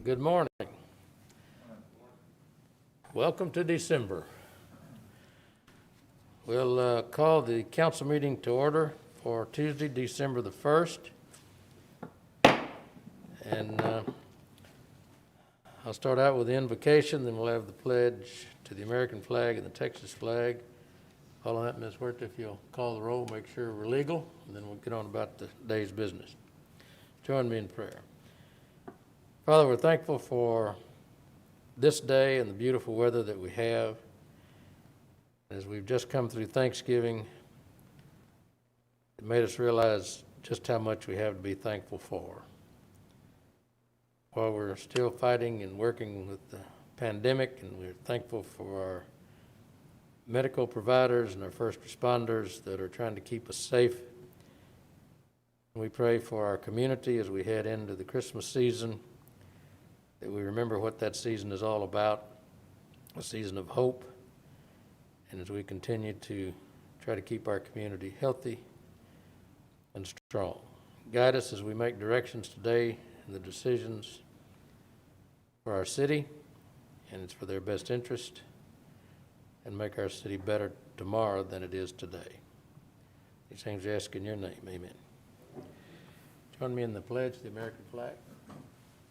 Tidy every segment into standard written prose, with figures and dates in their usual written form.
Good morning. Welcome to December. We'll call the council meeting to order for Tuesday, December the 1st. And I'll start out with the invocation, then we'll have the pledge to the American flag and the Texas flag. Following that, Ms. Huerta, if you'll call the roll, make sure we're legal, and then we'll get on about the day's business. Join me in prayer. Father, we're thankful for this day and the beautiful weather that we have. As we've just come through Thanksgiving, it made us realize just how much we have to be thankful for. While we're still fighting and working with the pandemic, and we're thankful for our medical providers and our first responders that are trying to keep us safe. We pray for our community as we head into the Christmas season, that we remember what that season is all about, a season of hope, and as we continue to try to keep our community healthy and strong. Guide us as we make directions today in the decisions for our city, and it's for their best interest, and make our city better tomorrow than it is today. These things we ask in your name, amen. Join me in the pledge to the American flag.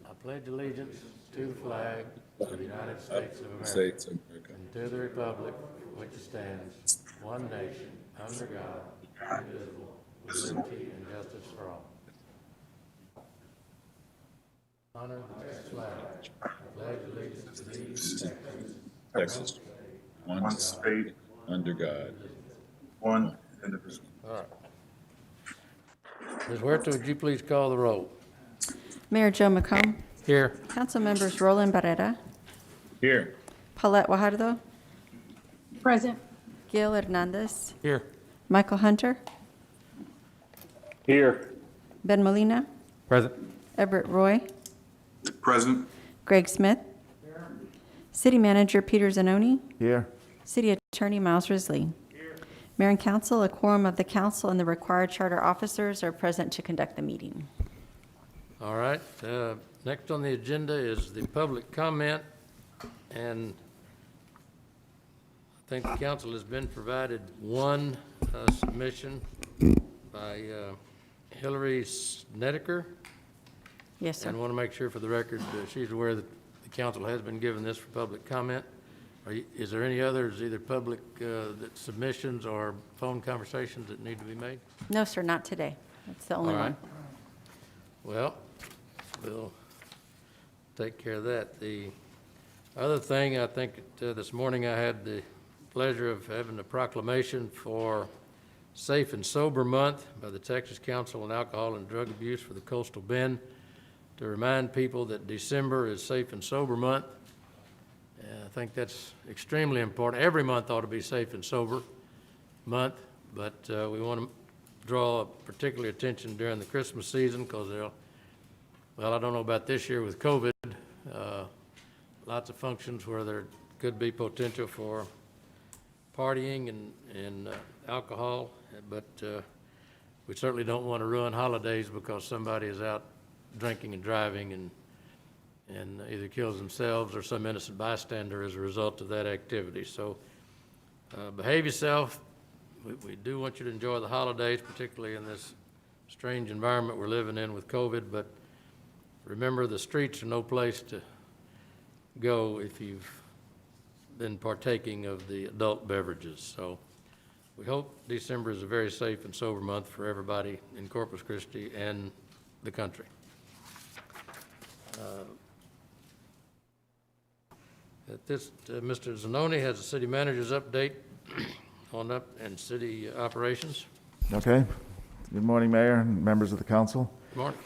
I pledge allegiance to the flag of the United States of America, and to the republic which stands one nation, under God, indivisible, with liberty and justice for all. Honor the Texas flag. I pledge allegiance to these Texas, one state, under God, one indivisible. All right. Ms. Huerta, would you please call the roll? Mayor Joe McComb. Here. Council members Roland Barrera, Here. Paulette Guajardo, Present. Gil Hernandez, Here. Michael Hunter, Here. Ben Molina, Present. Everett Roy, Present. Greg Smith, City Manager Peter Zanoni, Here. City Attorney Miles Risley. Mayor and Council, a quorum of the council and the required charter officers are present to conduct the meeting. All right. Next on the agenda is the public comment, and I think the council has been provided one submission by Hillary Snedeker. Yes, sir. And I want to make sure for the record she's aware that the council has been given this for public comment. Is there any others, either public submissions or phone conversations that need to be made? No, sir, not today. That's the only All right. one. Well, we'll take care of that. The other thing, I think this morning I had the pleasure of having a proclamation for Safe and Sober Month by the Texas Council on Alcohol and Drug Abuse for the Coastal Bend to remind people that December is Safe and Sober Month. I think that's extremely important. Every month ought to be Safe and Sober Month, but we want to draw particular attention during the Christmas season because well, I don't know about this year with COVID, lots of functions where there could be potential for partying and alcohol, but we certainly don't want to ruin holidays because somebody is out drinking and driving and either kills themselves or some innocent bystander as a result of that activity. So behave yourself. We do want you to enjoy the holidays, particularly in this strange environment we're living in with COVID, but remember the streets are no place to go if you've been partaking of the adult beverages. So we hope December is a very safe and sober month for everybody in Corpus Christi and the country. Mr. Zanoni has a city manager's update on and city operations. Okay. Good morning, Mayor and members of the council. Good morning.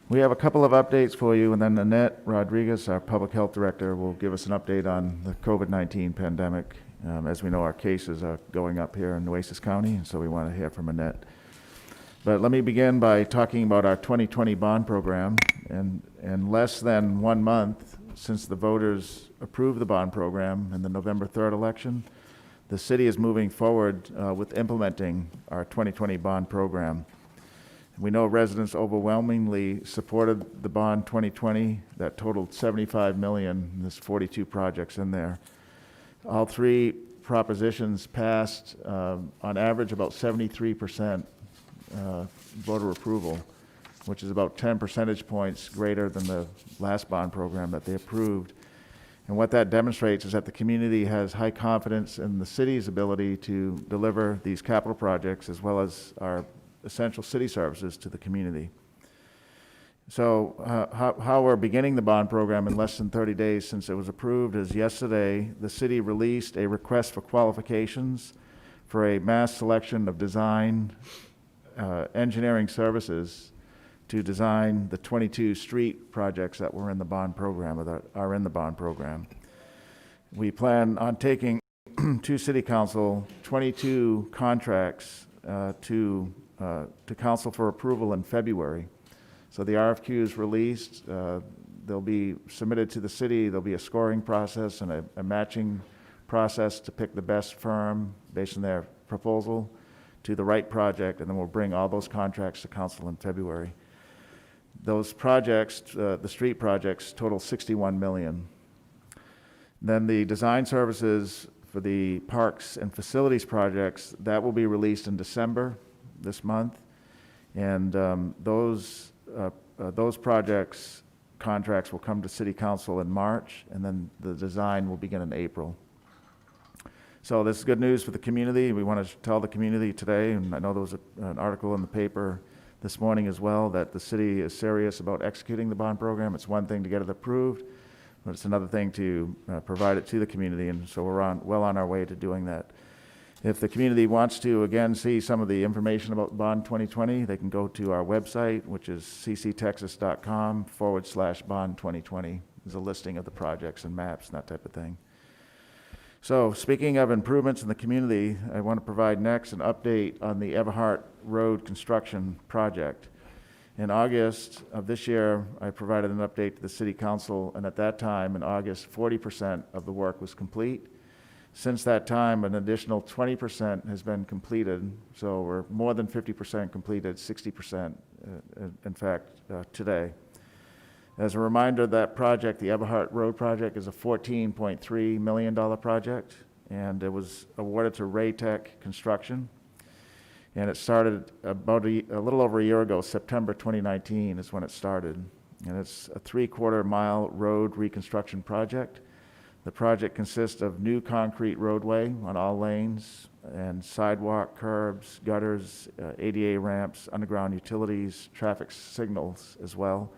We have a couple of updates for you, and then Annette Rodriguez, our Public Health Director, will give us an update on the COVID-19 pandemic. As we know, our cases are going up here in Nueces County, and so we want to hear from Annette. But let me begin by talking about our 2020 bond program. And in less than 1 month since the voters approved the bond program in the November 3rd election, the city is moving forward with implementing our 2020 bond program. We know residents overwhelmingly supported the bond 2020 that totaled $75 million. There's 42 projects in there. All three propositions passed, on average, about 73% voter approval, which is about 10 percentage points greater than the last bond program that they approved. And what that demonstrates is that the community has high confidence in the city's ability to deliver these capital projects as well as our essential city services to the community. So how we're beginning the bond program in less than 30 days since it was approved is yesterday, the city released a request for qualifications for a mass selection of design engineering services to design the 22 street projects that were in the bond program, or that are in the bond program. We plan on taking to City Council 22 contracts to council for approval in February. So the RFQ is released. They'll be submitted to the city. There'll be a scoring process and a matching process to pick the best firm based on their proposal to the right project, and then we'll bring all those contracts to council in February. Those projects, the street projects, total $61 million. Then the design services for the parks and facilities projects, that will be released in December this month. And those projects, contracts will come to City Council in March, and then the design will begin in April. So this is good news for the community. We want to tell the community today, and I know there was an article in the paper this morning as well, that the city is serious about executing the bond program. It's one thing to get it approved, but it's another thing to provide it to the community, and so we're well on our way to doing that. If the community wants to, again, see some of the information about Bond 2020, they can go to our website, which is cctexas.com/Bond 2020. There's a listing of the projects and maps and that type of thing. So speaking of improvements in the community, I want to provide next an update on the Everett Road construction project. In August of this year, I provided an update to the City Council, and at that time, in August, 40% of the work was complete. Since that time, an additional 20% has been completed, so we're more than 50% completed, 60% in fact today. As a reminder, that project, the Everett Road project, is a $14.3 million project, and it was awarded to Raytech Construction. And it started about a little over a year ago. September 2019 is when it started. And it's a 3/4 mile road reconstruction project. The project consists of new concrete roadway on all lanes and sidewalk, curbs, gutters, ADA ramps, underground utilities, traffic signals as well.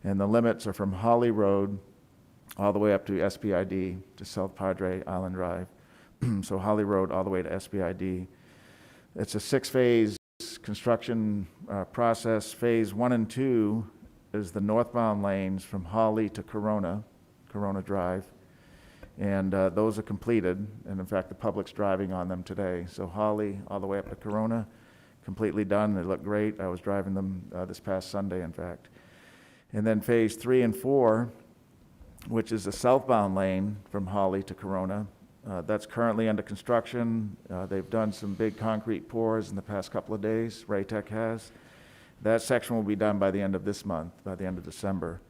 And the limits are from Holly Road all the way up to SPID, to South Padre Island Drive. So Holly Road all the way to SPID. It's a 6-phase construction process. Phase 1 and 2 is the northbound lanes from Holly to Corona Drive. And those are completed. And in fact, the public's driving on them today. So Holly all the way up to Corona, completely done. They look great. I was driving them this past Sunday, in fact. And then phase 3 and 4, which is the southbound lane from Holly to Corona, that's currently under construction. They've done some big concrete pours in the past couple of days, Raytech has. That section will be done by the end of this month, by the end of December.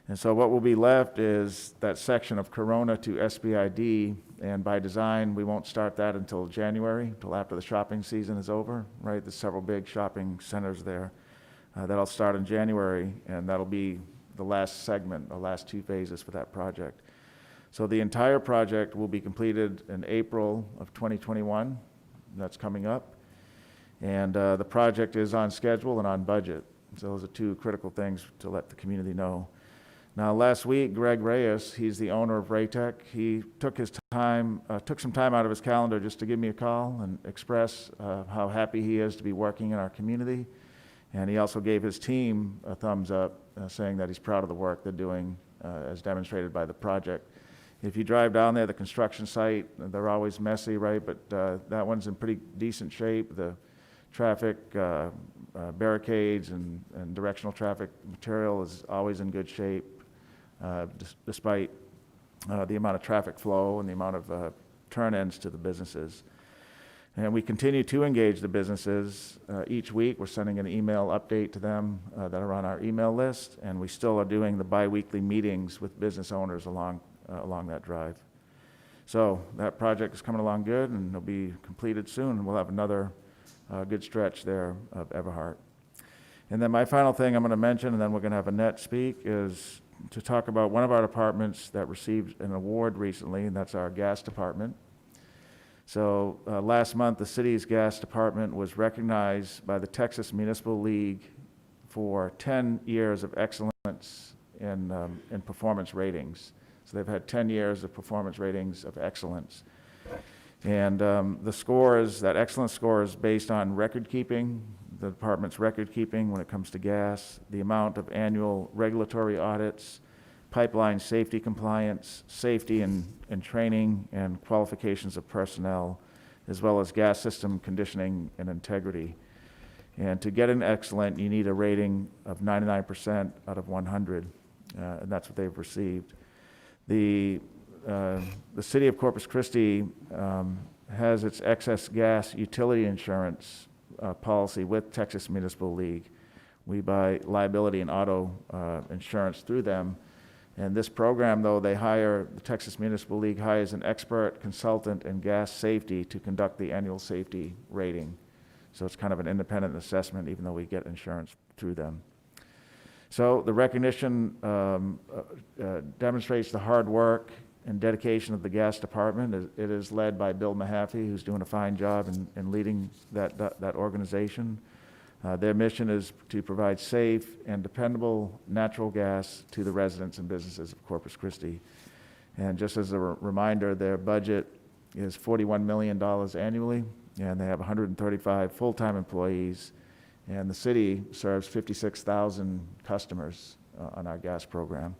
And so what will be left is that section of Corona to SPID, and by design, we won't start that until January, until after the shopping season is over, right? There's several big shopping centers there. That'll start in January, and that'll be the last segment, the last 2 phases for that project. So the entire project will be completed in April of 2021. That's coming up. And the project is on schedule and on budget. So those are 2 critical things to let the community know. Now, last week, Greg Reyes, he's the owner of Raytech, he took some time out of his calendar just to give me a call and express how happy he is to be working in our community. And he also gave his team a thumbs up, saying that he's proud of the work they're doing, as demonstrated by the project. If you drive down there, the construction site, they're always messy, right? But that one's in pretty decent shape. The traffic barricades and directional traffic material is always in good shape, despite the amount of traffic flow and the amount of turn-ins to the businesses. And we continue to engage the businesses each week. We're sending an email update to them that are on our email list, and we still are doing the biweekly meetings with business owners along that drive. So that project is coming along good, and it'll be completed soon, and we'll have another good stretch there of Everhart. And then my final thing I'm going to mention, and then we're going to have Annette speak, is to talk about one of our departments that received an award recently, and that's our gas department. So last month, the city's gas department was recognized by the Texas Municipal League for 10 years of excellence in performance ratings. So they've had 10 years of performance ratings of excellence. And the scores, that excellence score is based on record keeping, the department's record keeping when it comes to gas, the amount of annual regulatory audits, pipeline safety compliance, safety and training and qualifications of personnel, as well as gas system conditioning and integrity. And to get an excellent, you need a rating of 99% out of 100, and that's what they've received. The city of Corpus Christi has its excess gas utility insurance policy with Texas Municipal League. We buy liability and auto insurance through them. And this program, though, the Texas Municipal League hires an expert consultant in gas safety to conduct the annual safety rating. So it's kind of an independent assessment, even though we get insurance through them. So the recognition demonstrates the hard work and dedication of the gas department. It is led by Bill Mahaffey, who's doing a fine job in leading that organization. Their mission is to provide safe and dependable natural gas to the residents and businesses of Corpus Christi. And just as a reminder, their budget is $41 million annually, and they have 135 full-time employees, and the city serves 56,000 customers on our gas program.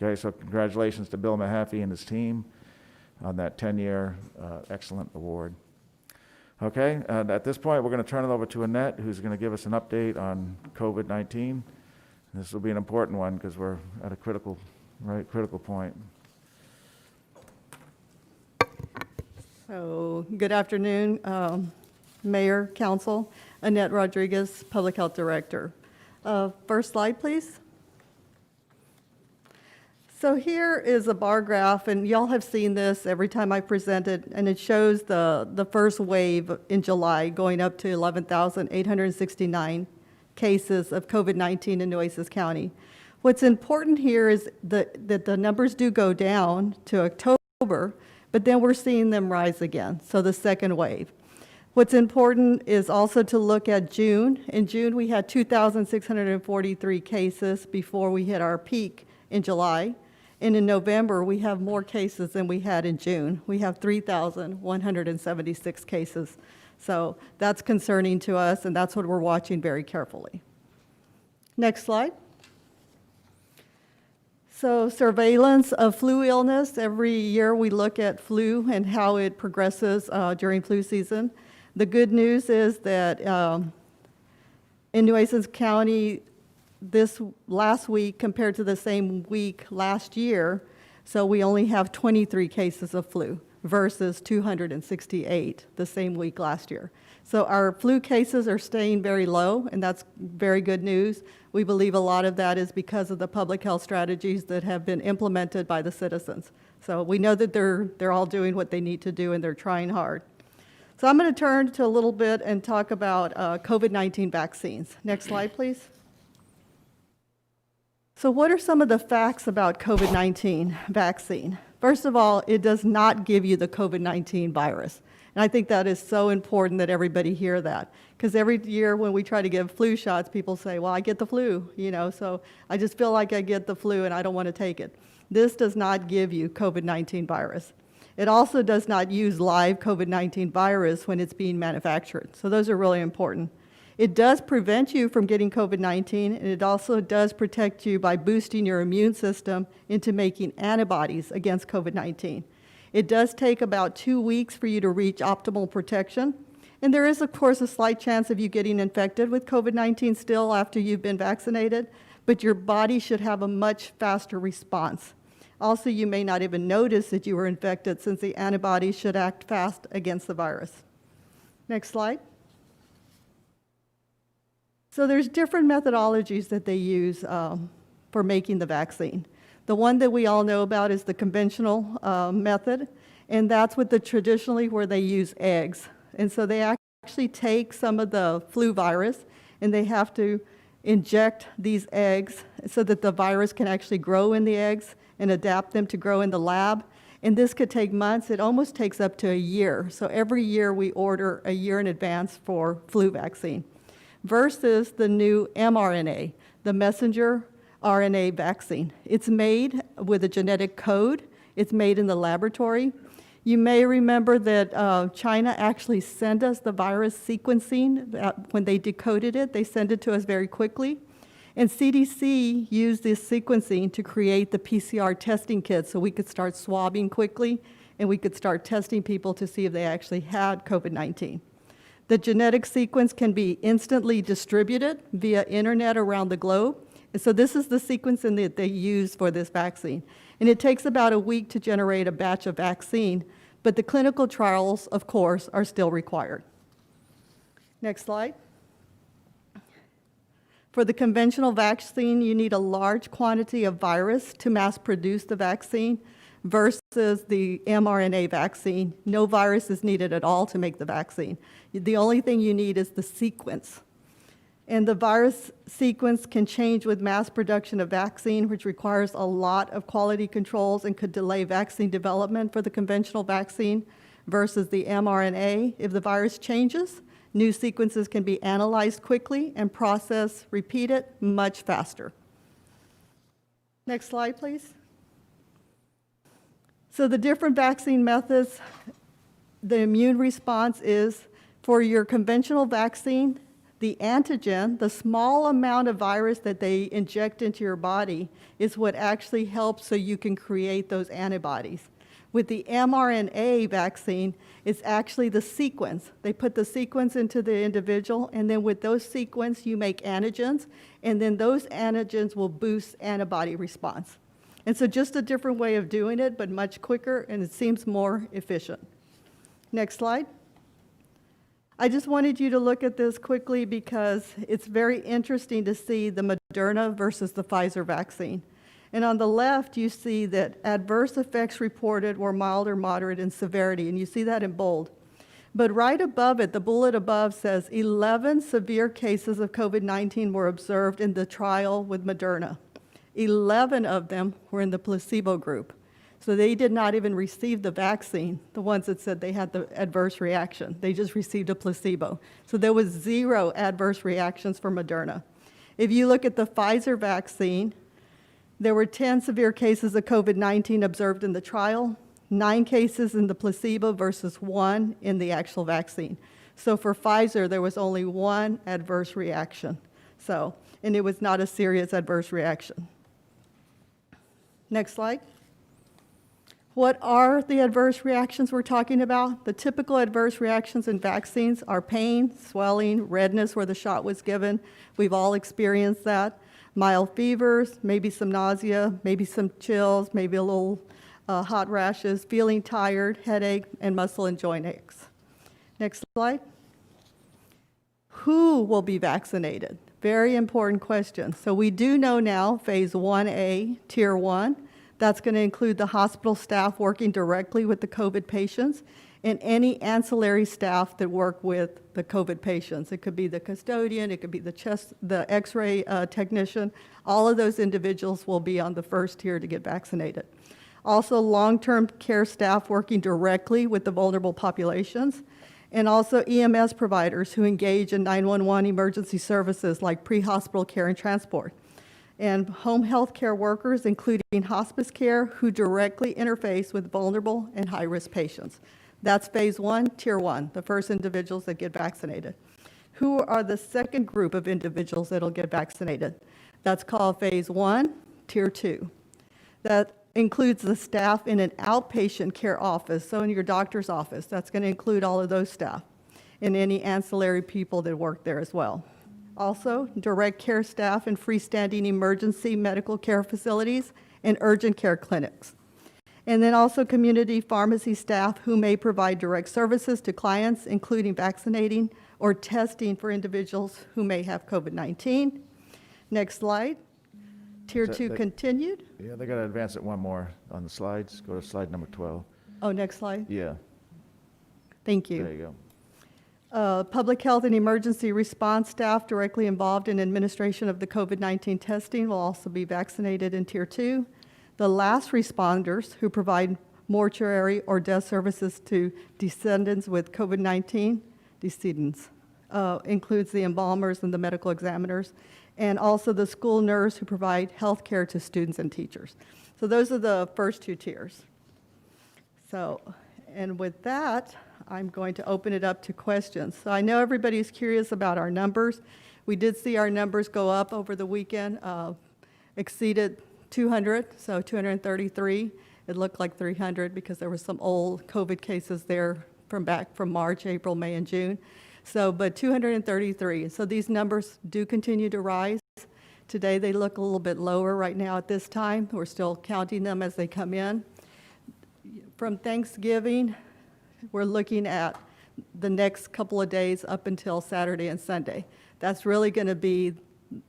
Okay, so congratulations to Bill Mahaffey and his team on that 10-year excellent award. Okay, and at this point, we're going to turn it over to Annette, who's going to give us an update on COVID-19. This will be an important one because we're at a critical point. So, good afternoon, Mayor, Council. Annette Rodriguez, Public Health Director. First slide, please. So here is a bar graph, and y'all have seen this every time I present it, and it shows the first wave in July going up to 11,869 cases of COVID-19 in Nueces County. What's important here is that the numbers do go down to October, but then we're seeing them rise again, so the second wave. What's important is also to look at June. In June, we had 2,643 cases before we hit our peak in July. And in November, we have more cases than we had in June. We have 3,176 cases. So that's concerning to us, and that's what we're watching very carefully. Next slide. So surveillance of flu illness. Every year we look at flu and how it progresses during flu season. The good news is that in Nueces County, this last week compared to the same week last year, so we only have 23 cases of flu versus 268 the same week last year. So our flu cases are staying very low, and that's very good news. We believe a lot of that is because of the public health strategies that have been implemented by the citizens. So we know that they're all doing what they need to do, and they're trying hard. So I'm going to turn to a little bit and talk about COVID-19 vaccines. Next slide, please. So what are some of the facts about COVID-19 vaccine? First of all, it does not give you the COVID-19 virus. And I think that is so important that everybody hear that. Because every year when we try to give flu shots, people say, well, I get the flu, so I just feel like I get the flu and I don't want to take it. This does not give you COVID-19 virus. It also does not use live COVID-19 virus when it's being manufactured. So those are really important. It does prevent you from getting COVID-19, and it also does protect you by boosting your immune system into making antibodies against COVID-19. It does take about 2 weeks for you to reach optimal protection, and there is, of course, a slight chance of you getting infected with COVID-19 still after you've been vaccinated, but your body should have a much faster response. Also, you may not even notice that you were infected since the antibodies should act fast against the virus. Next slide. So there's different methodologies that they use for making the vaccine. The one that we all know about is the conventional method, and that's with the traditionally where they use eggs. And so they actually take some of the flu virus and they have to inject these eggs so that the virus can actually grow in the eggs and adapt them to grow in the lab. And this could take months. It almost takes up to a year. So every year we order a year in advance for flu vaccine versus the new mRNA, the messenger RNA vaccine. It's made with a genetic code. It's made in the laboratory. You may remember that China actually sent us the virus sequencing. When they decoded it, they sent it to us very quickly. And CDC used this sequencing to create the PCR testing kits so we could start swabbing quickly and we could start testing people to see if they actually had COVID-19. The genetic sequence can be instantly distributed via internet around the globe. And so this is the sequencing that they use for this vaccine. And it takes about a week to generate a batch of vaccine, but the clinical trials, of course, are still required. Next slide. For the conventional vaccine, you need a large quantity of virus to mass produce the vaccine versus the mRNA vaccine. No virus is needed at all to make the vaccine. The only thing you need is the sequence. And the virus sequence can change with mass production of vaccine, which requires a lot of quality controls and could delay vaccine development for the conventional vaccine versus the mRNA. If the virus changes, new sequences can be analyzed quickly and processed, repeated much faster. Next slide, please. So the different vaccine methods, the immune response is for your conventional vaccine, the antigen, the small amount of virus that they inject into your body, is what actually helps so you can create those antibodies. With the mRNA vaccine, it's actually the sequence. They put the sequence into the individual, and then with those sequence, you make antigens, and then those antigens will boost antibody response. And so just a different way of doing it, but much quicker, and it seems more efficient. Next slide. I just wanted you to look at this quickly because it's very interesting to see the Moderna versus the Pfizer vaccine. And on the left, you see that adverse effects reported were mild or moderate in severity, and you see that in bold. But right above it, the bullet above says 11 severe cases of COVID-19 were observed in the trial with Moderna. 11 of them were in the placebo group. So they did not even receive the vaccine, the ones that said they had the adverse reaction. They just received a placebo. So there was 0 adverse reactions for Moderna. If you look at the Pfizer vaccine, there were 10 severe cases of COVID-19 observed in the trial, 9 cases in the placebo versus 1 in the actual vaccine. So for Pfizer, there was only 1 adverse reaction. And it was not a serious adverse reaction. Next slide. What are the adverse reactions we're talking about? The typical adverse reactions in vaccines are pain, swelling, redness where the shot was given. We've all experienced that. Mild fevers, maybe some nausea, maybe some chills, maybe a little hot rashes, feeling tired, headache, and muscle and joint aches. Next slide. Who will be vaccinated? Very important question. So we do know now, phase 1A, tier 1, that's going to include the hospital staff working directly with the COVID patients and any ancillary staff that work with the COVID patients. It could be the custodian, it could be the x-ray technician. All of those individuals will be on the first tier to get vaccinated. Also, long-term care staff working directly with the vulnerable populations, and also EMS providers who engage in 911 emergency services like pre-hospital care and transport. And home health care workers, including hospice care, who directly interface with vulnerable and high-risk patients. That's phase 1, tier 1, the first individuals that get vaccinated. Who are the second group of individuals that will get vaccinated? That's called phase 1, tier 2. That includes the staff in an outpatient care office, so in your doctor's office. That's going to include all of those staff and any ancillary people that work there as well. Also, direct care staff in freestanding emergency medical care facilities and urgent care clinics. And then also community pharmacy staff who may provide direct services to clients, including vaccinating or testing for individuals who may have COVID-19. Next slide. Tier So 2 they- continued. Yeah, they got to advance it one more on the slides. Go to slide number 12. Oh, next slide. Yeah, Thank you. there you go. Public health and emergency response staff directly involved in administration of the COVID-19 testing will also be vaccinated in Tier 2. The last responders who provide mortuary or death services to descendants with COVID-19, decedents, includes the embalmers and the medical examiners, and also the school nurse who provide health care to students and teachers. So those are the first 2 tiers. So, and with that, I'm going to open it up to questions. So I know everybody's curious about our numbers. We did see our numbers go up over the weekend, exceeded 200, so 233. It looked like 300 because there were some old COVID cases there from back from March, April, May, and June. So, but 233. So these numbers do continue to rise. Today they look a little bit lower right now at this time. We're still counting them as they come in. From Thanksgiving, we're looking at the next couple of days up until Saturday and Sunday. That's really going to be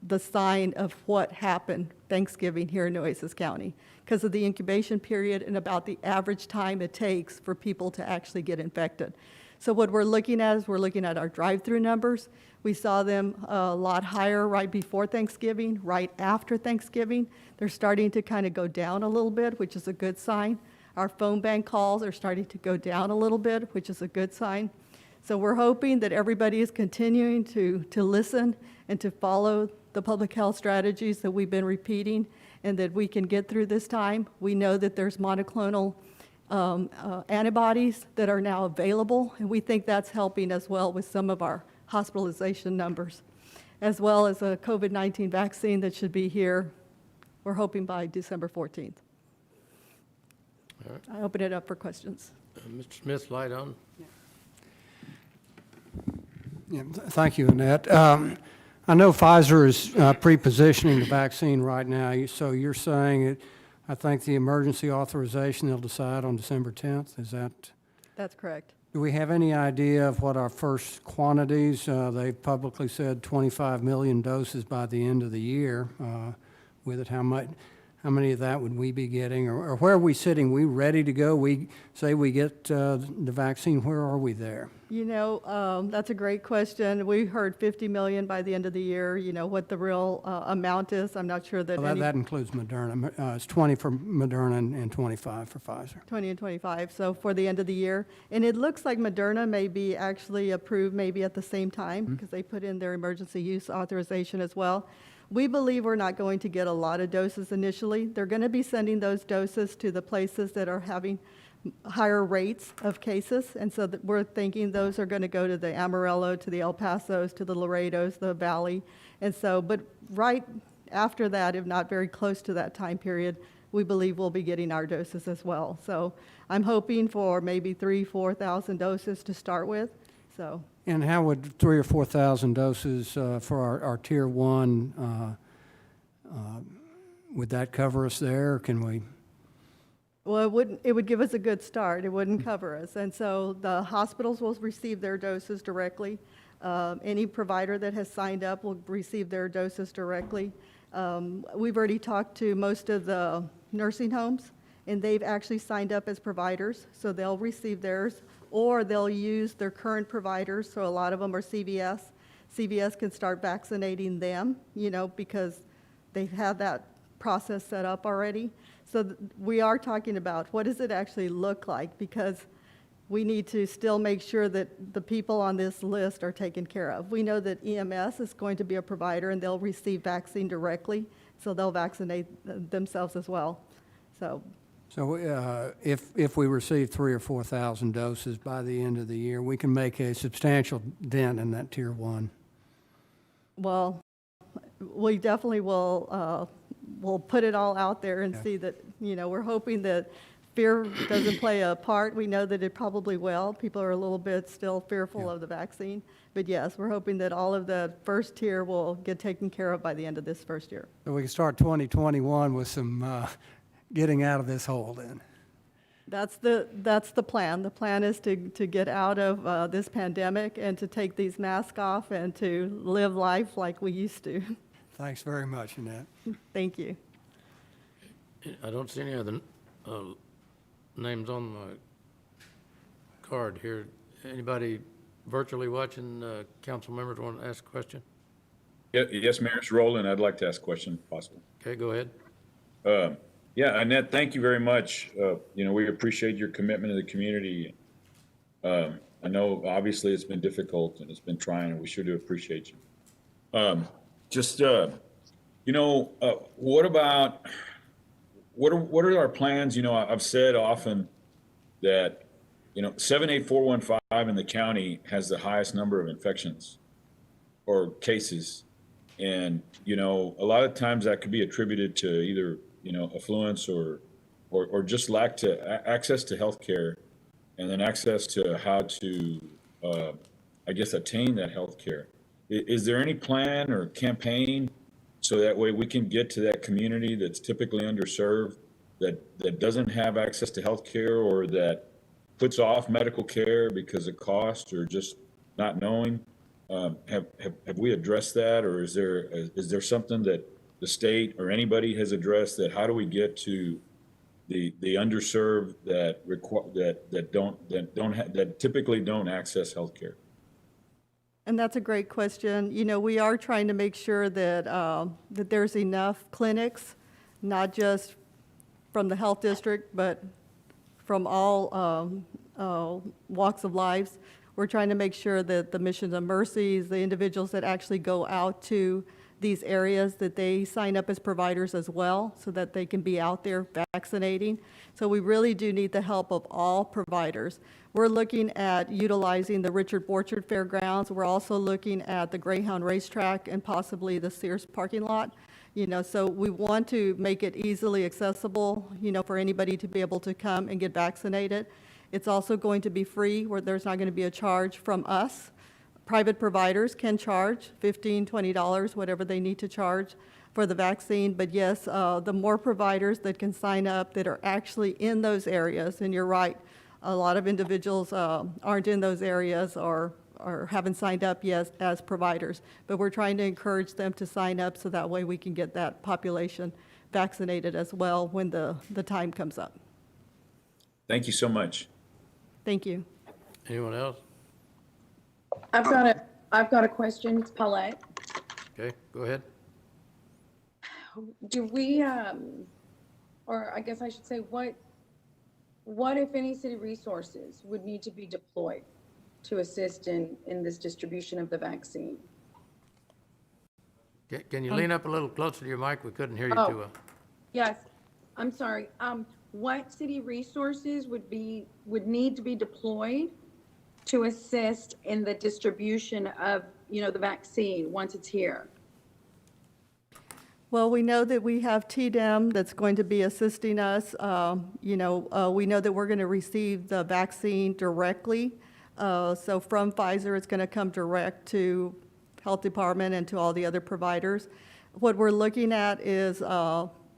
the sign of what happened Thanksgiving here in Nueces County because of the incubation period and about the average time it takes for people to actually get infected. So what we're looking at is we're looking at our drive-through numbers. We saw them a lot higher right before Thanksgiving, right after Thanksgiving. They're starting to kind of go down a little bit, which is a good sign. Our phone bank calls are starting to go down a little bit, which is a good sign. So we're hoping that everybody is continuing to listen and to follow the public health strategies that we've been repeating and that we can get through this time. We know that there's monoclonal antibodies that are now available, and we think that's helping as well with some of our hospitalization numbers, as well as a COVID-19 vaccine that should be here, we're hoping by December 14th. All right. I open it up for questions. Mr. Smith, light on. Yeah, thank you, Annette. I know Pfizer is pre-positioning the vaccine right now, so you're saying it, I think the emergency authorization they'll decide on December 10th, is that? That's correct. Do we have any idea of what our first quantities? They've publicly said 25 million doses by the end of the year. With it, how many of that would we be getting, or where are we sitting? We ready to go? We say we get the vaccine. Where are we there? You know, that's a great question. We heard 50 million by the end of the year. You know, what the real amount is, I'm not sure that Well, that includes Moderna. It's 20 for Moderna and 25 for Pfizer. 20 and 25, so for the end of the year. And it looks like Moderna may be actually approved maybe at the same time because they put in their emergency use authorization as well. We believe we're not going to get a lot of doses initially. They're going to be sending those doses to the places that are having higher rates of cases. And so we're thinking those are going to go to the Amarillo, to the El Pasos, to the Laredos, the Valley. And so, but right after that, if not very close to that time period, we believe we'll be getting our doses as well. So I'm hoping for maybe 3,000-4,000 doses to start with. So. And how would 3,000 or 4,000 doses for our Tier 1, would that cover us there, or can we? Well, it would give us a good start. It wouldn't cover us. And so the hospitals will receive their doses directly. Any provider that has signed up will receive their doses directly. We've already talked to most of the nursing homes, and they've actually signed up as providers, so they'll receive theirs, or they'll use their current providers, so a lot of them are CVS. CVS can start vaccinating them, you know, because they've had that process set up already. So we are talking about what does it actually look like, because we need to still make sure that the people on this list are taken care of. We know that EMS is going to be a provider, and they'll receive vaccine directly, so they'll vaccinate themselves as well. So if we receive 3,000 or 4,000 doses by the end of the year, we can make a substantial dent in that Tier 1. well, we definitely will we'll put it all out there and see that, you know, we're hoping that fear doesn't play a part. We know that it probably will. People are a little bit still fearful of the vaccine. But yes, we're hoping that all of the first tier will get taken care of by the end of this first year. So we can start 2021 with some getting out of this hole then. That's the plan. The plan is to get out of this pandemic and to take these masks off and to live life like we used to. Thanks very much, Annette. Thank you. I don't see any other names on my card here. Anybody virtually watching, council members want to ask a question? Yes, Mayor, it's Roland. I'd like to ask a question, if possible. Okay, go ahead. Yeah, Annette, thank you very much. We appreciate your commitment to the community. I know obviously it's been difficult and it's been trying, and we sure do appreciate you. What are our plans? I've said often that 78415 in the county has the highest number of infections or cases. And, a lot of times that could be attributed to either, affluence or just access to healthcare, and then access to how to, attain that healthcare. Is there any plan or campaign so that way we can get to that community that's typically underserved, that doesn't have access to healthcare, or that puts off medical care because of cost or just not knowing? Have we addressed that, or is there something that the state or anybody has addressed, that how do we get to the underserved that typically don't access healthcare? And that's a great question. We are trying to make sure that that there's enough clinics, not just from the health district, but from all walks of lives. We're trying to make sure that the Missions of Mercies, the individuals that actually go out to these areas, that they sign up as providers as well, so that they can be out there vaccinating. So we really do need the help of all providers. We're looking at utilizing the Richard Borchard Fairgrounds. We're also looking at the Greyhound Racetrack and possibly the Sears parking lot. So we want to make it easily accessible, for anybody to be able to come and get vaccinated. It's also going to be free, where there's not going to be a charge from us. Private providers can charge $15, $20, whatever they need to charge for the vaccine. But yes, the more providers that can sign up that are actually in those areas, and you're right, a lot of individuals aren't in those areas or haven't signed up yet as providers. But we're trying to encourage them to sign up so that way we can get that population vaccinated as well when the time comes up. Thank you so much. Thank you. Anyone else? I've got a question. It's Paulette. Okay, go ahead. Do we, or I guess I should say, what if any city resources would need to be deployed to assist in this distribution of the vaccine? Can you lean up a little closer to your mic? We couldn't hear you too well. Yes, I'm sorry. What city resources would need to be deployed to assist in the distribution of, the vaccine once it's here? Well, we know that we have TDEM that's going to be assisting us. We know that we're going to receive the vaccine directly. So from Pfizer, it's going to come direct to Health Department and to all the other providers. What we're looking at is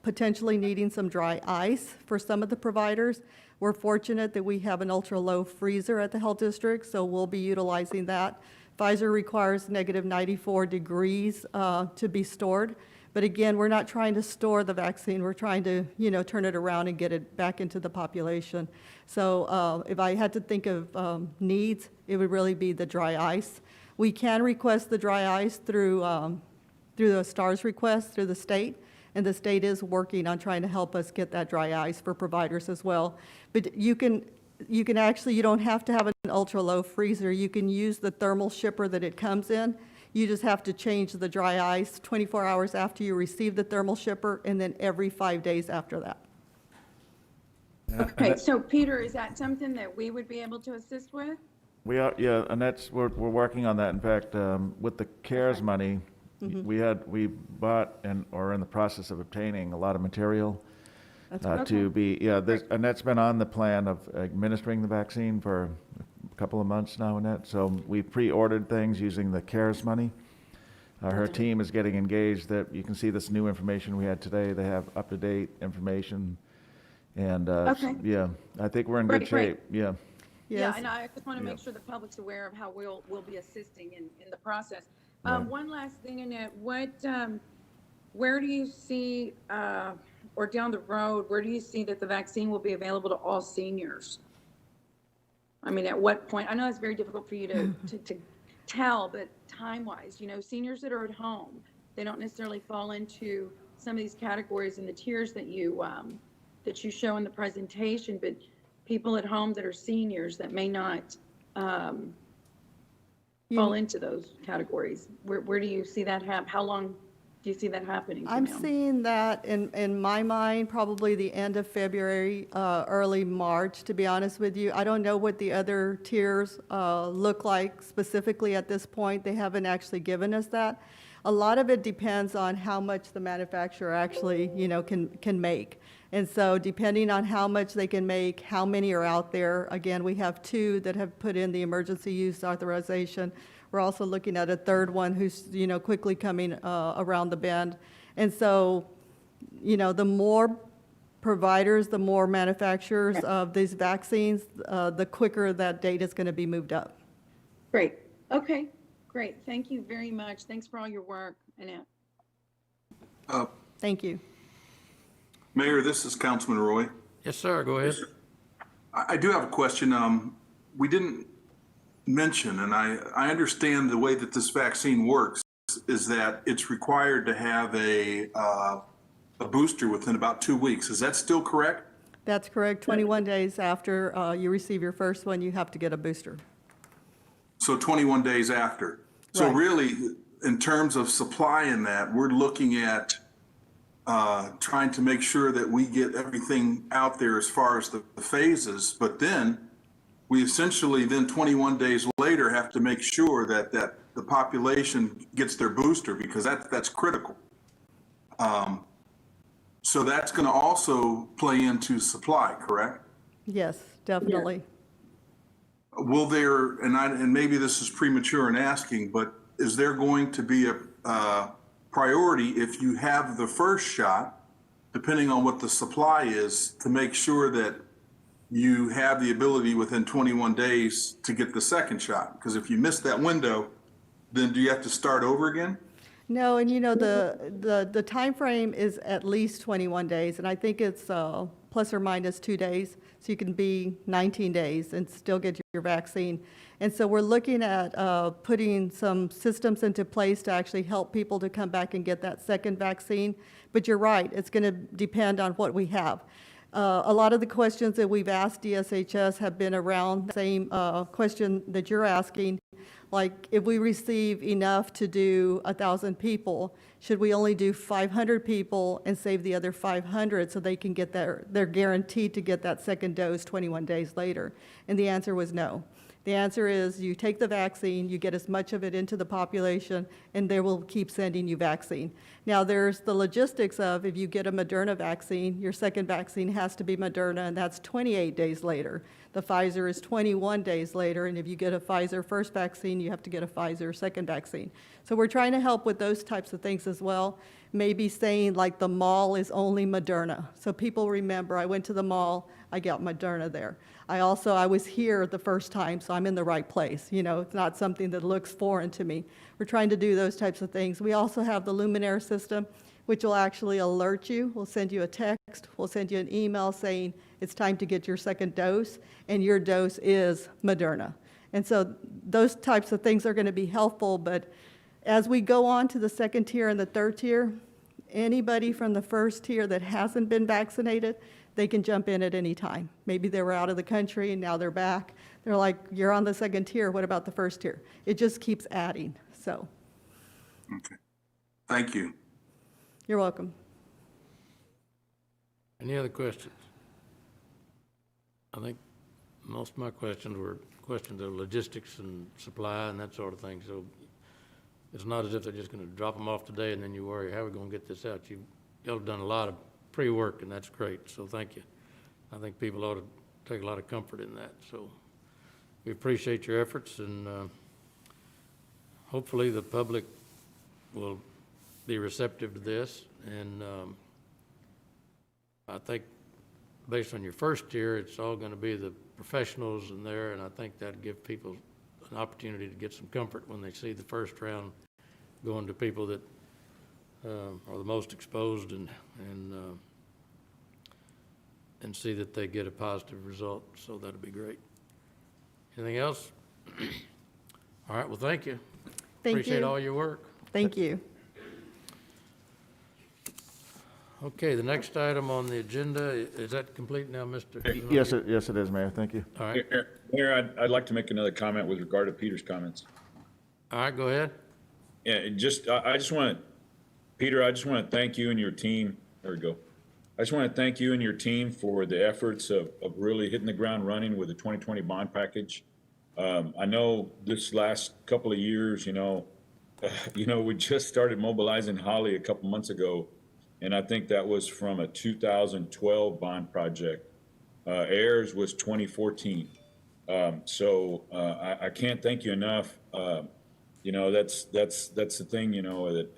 potentially needing some dry ice for some of the providers. We're fortunate that we have an ultra-low freezer at the health district, so we'll be utilizing that. Pfizer requires negative 94 degrees to be stored. But again, we're not trying to store the vaccine. We're trying to, turn it around and get it back into the population. So if I had to think of needs, it would really be the dry ice. We can request the dry ice through the STARS request through the state. And the state is working on trying to help us get that dry ice for providers as well. But you can actually, you don't have to have an ultra-low freezer. You can use the thermal shipper that it comes in. You just have to change the dry ice 24 hours after you receive the thermal shipper, and then every 5 days after that. Okay, so Peter, is that something that we would be able to assist with? We are, yeah, and we're working on that. In fact, with the CARES money, we bought and are in the process of obtaining a lot of material to be, Annette's been on the plan of administering the vaccine for a couple of months now, Annette. So we pre-ordered things using the CARES money. Her team is getting engaged. That you can see this new information we had today. They have up-to-date information, And, Okay. yeah, I think we're in good Great, great. shape, yeah. Yeah, Yes. and I just want to Yeah. make sure the public's aware of how we'll be assisting in the process. Right. One last thing, Annette, where do you see, or down the road, where do you see that the vaccine will be available to all seniors? I mean, at what point? I know it's very difficult for you to tell, but time-wise, seniors that are at home, they don't necessarily fall into some of these categories and the tiers that you show in the presentation, but people at home that are seniors that may not fall into those categories. Where do you see that how long do you see that happening from I'm now? seeing that in my mind, probably the end of February, early March, to be honest with you. I don't know what the other tiers look like specifically at this point. They haven't actually given us that. A lot of it depends on how much the manufacturer actually, can make. And so depending on how much they can make, how many are out there, again, we have 2 that have put in the emergency use authorization. We're also looking at a 3rd one who's, quickly coming around the bend. And so, the more providers, the more manufacturers of these vaccines, the quicker that date is going to be moved up. Great. Okay. Great. Thank you very much. Thanks for all your work, Annette. Thank you. Mayor, this is Councilman Roy. Yes, sir, go ahead. I do have a question. We didn't mention, and I understand the way that this vaccine works is that it's required to have a booster within about 2 weeks. Is that still correct? That's correct. 21 days after you receive your first one, you have to get a booster. So 21 days after. So Right. really, in terms of supplying that, we're looking at trying to make sure that we get everything out there as far as the phases, but then we essentially then 21 days later have to make sure that the population gets their booster because that's critical. So that's going to also play into supply, correct? Yes, definitely. Will there, and maybe this is premature in asking, but is there going to be a priority if you have the first shot, depending on what the supply is, to make sure that you have the ability within 21 days to get the second shot? Because if you miss that window, then do you have to start over again? No, and the time frame is at least 21 days, and I think it's plus or minus 2 days, so you can be 19 days and still get your vaccine. And so we're looking at putting some systems into place to actually help people to come back and get that second vaccine. But you're right, it's going to depend on what we have. A lot of the questions that we've asked DSHS have been around the same question that you're asking. Like, if we receive enough to do 1,000 people, should we only do 500 people and save the other 500 so they can get they're guaranteed to get that second dose 21 days later? And the answer was no. The answer is you take the vaccine, you get as much of it into the population, and they will keep sending you vaccine. Now, there's the logistics of if you get a Moderna vaccine, your second vaccine has to be Moderna, and that's 28 days later. The Pfizer is 21 days later, and if you get a Pfizer first vaccine, you have to get a Pfizer second vaccine. So we're trying to help with those types of things as well. Maybe saying like the mall is only Moderna. So people remember, I went to the mall, I got Moderna there. I was here the first time, so I'm in the right place. It's not something that looks foreign to me. We're trying to do those types of things. We also have the Luminaire system, which will actually alert you. We'll send you a text, we'll send you an email saying it's time to get your second dose, and your dose is Moderna. And so those types of things are going to be helpful, but as we go on to the second tier and the third tier, anybody from the first tier that hasn't been vaccinated, they can jump in at any time. Maybe they were out of the country and now they're back. They're like, you're on the second tier, what about the first tier? It just keeps adding, so. Okay. Thank you. You're welcome. Any other questions? I think most of my questions were questions of logistics and supply and that sort of thing, so it's not as if they're just going to drop them off today and then you worry, how are we going to get this out? Y'all have done a lot of pre-work, and that's great, so thank you. I think people ought to take a lot of comfort in that, so we appreciate your efforts, and hopefully the public will be receptive to this, and I think based on your first year, it's all going to be the professionals in there, and I think that'd give people an opportunity to get some comfort when they see the first round going to people that are the most exposed and see that they get a positive result. So that'd be great. Anything else? All right, well, thank you. Thank Appreciate you. all your work. Thank you. Okay, the next item on the agenda, is that complete now, Mr.? Yes, it is, Mayor. Thank you. All right, Mayor, I'd like to make another comment with regard to Peter's comments. all right, go ahead. Yeah, I just want to, Peter, I just want to thank you and your team. There we go. I just want to thank you and your team for the efforts of really hitting the ground running with the 2020 bond package. I know this last couple of years, we just started mobilizing Holly a couple months ago, and I think that was from a 2012 bond project. AIRS was 2014. So I can't thank you enough. That's the thing, that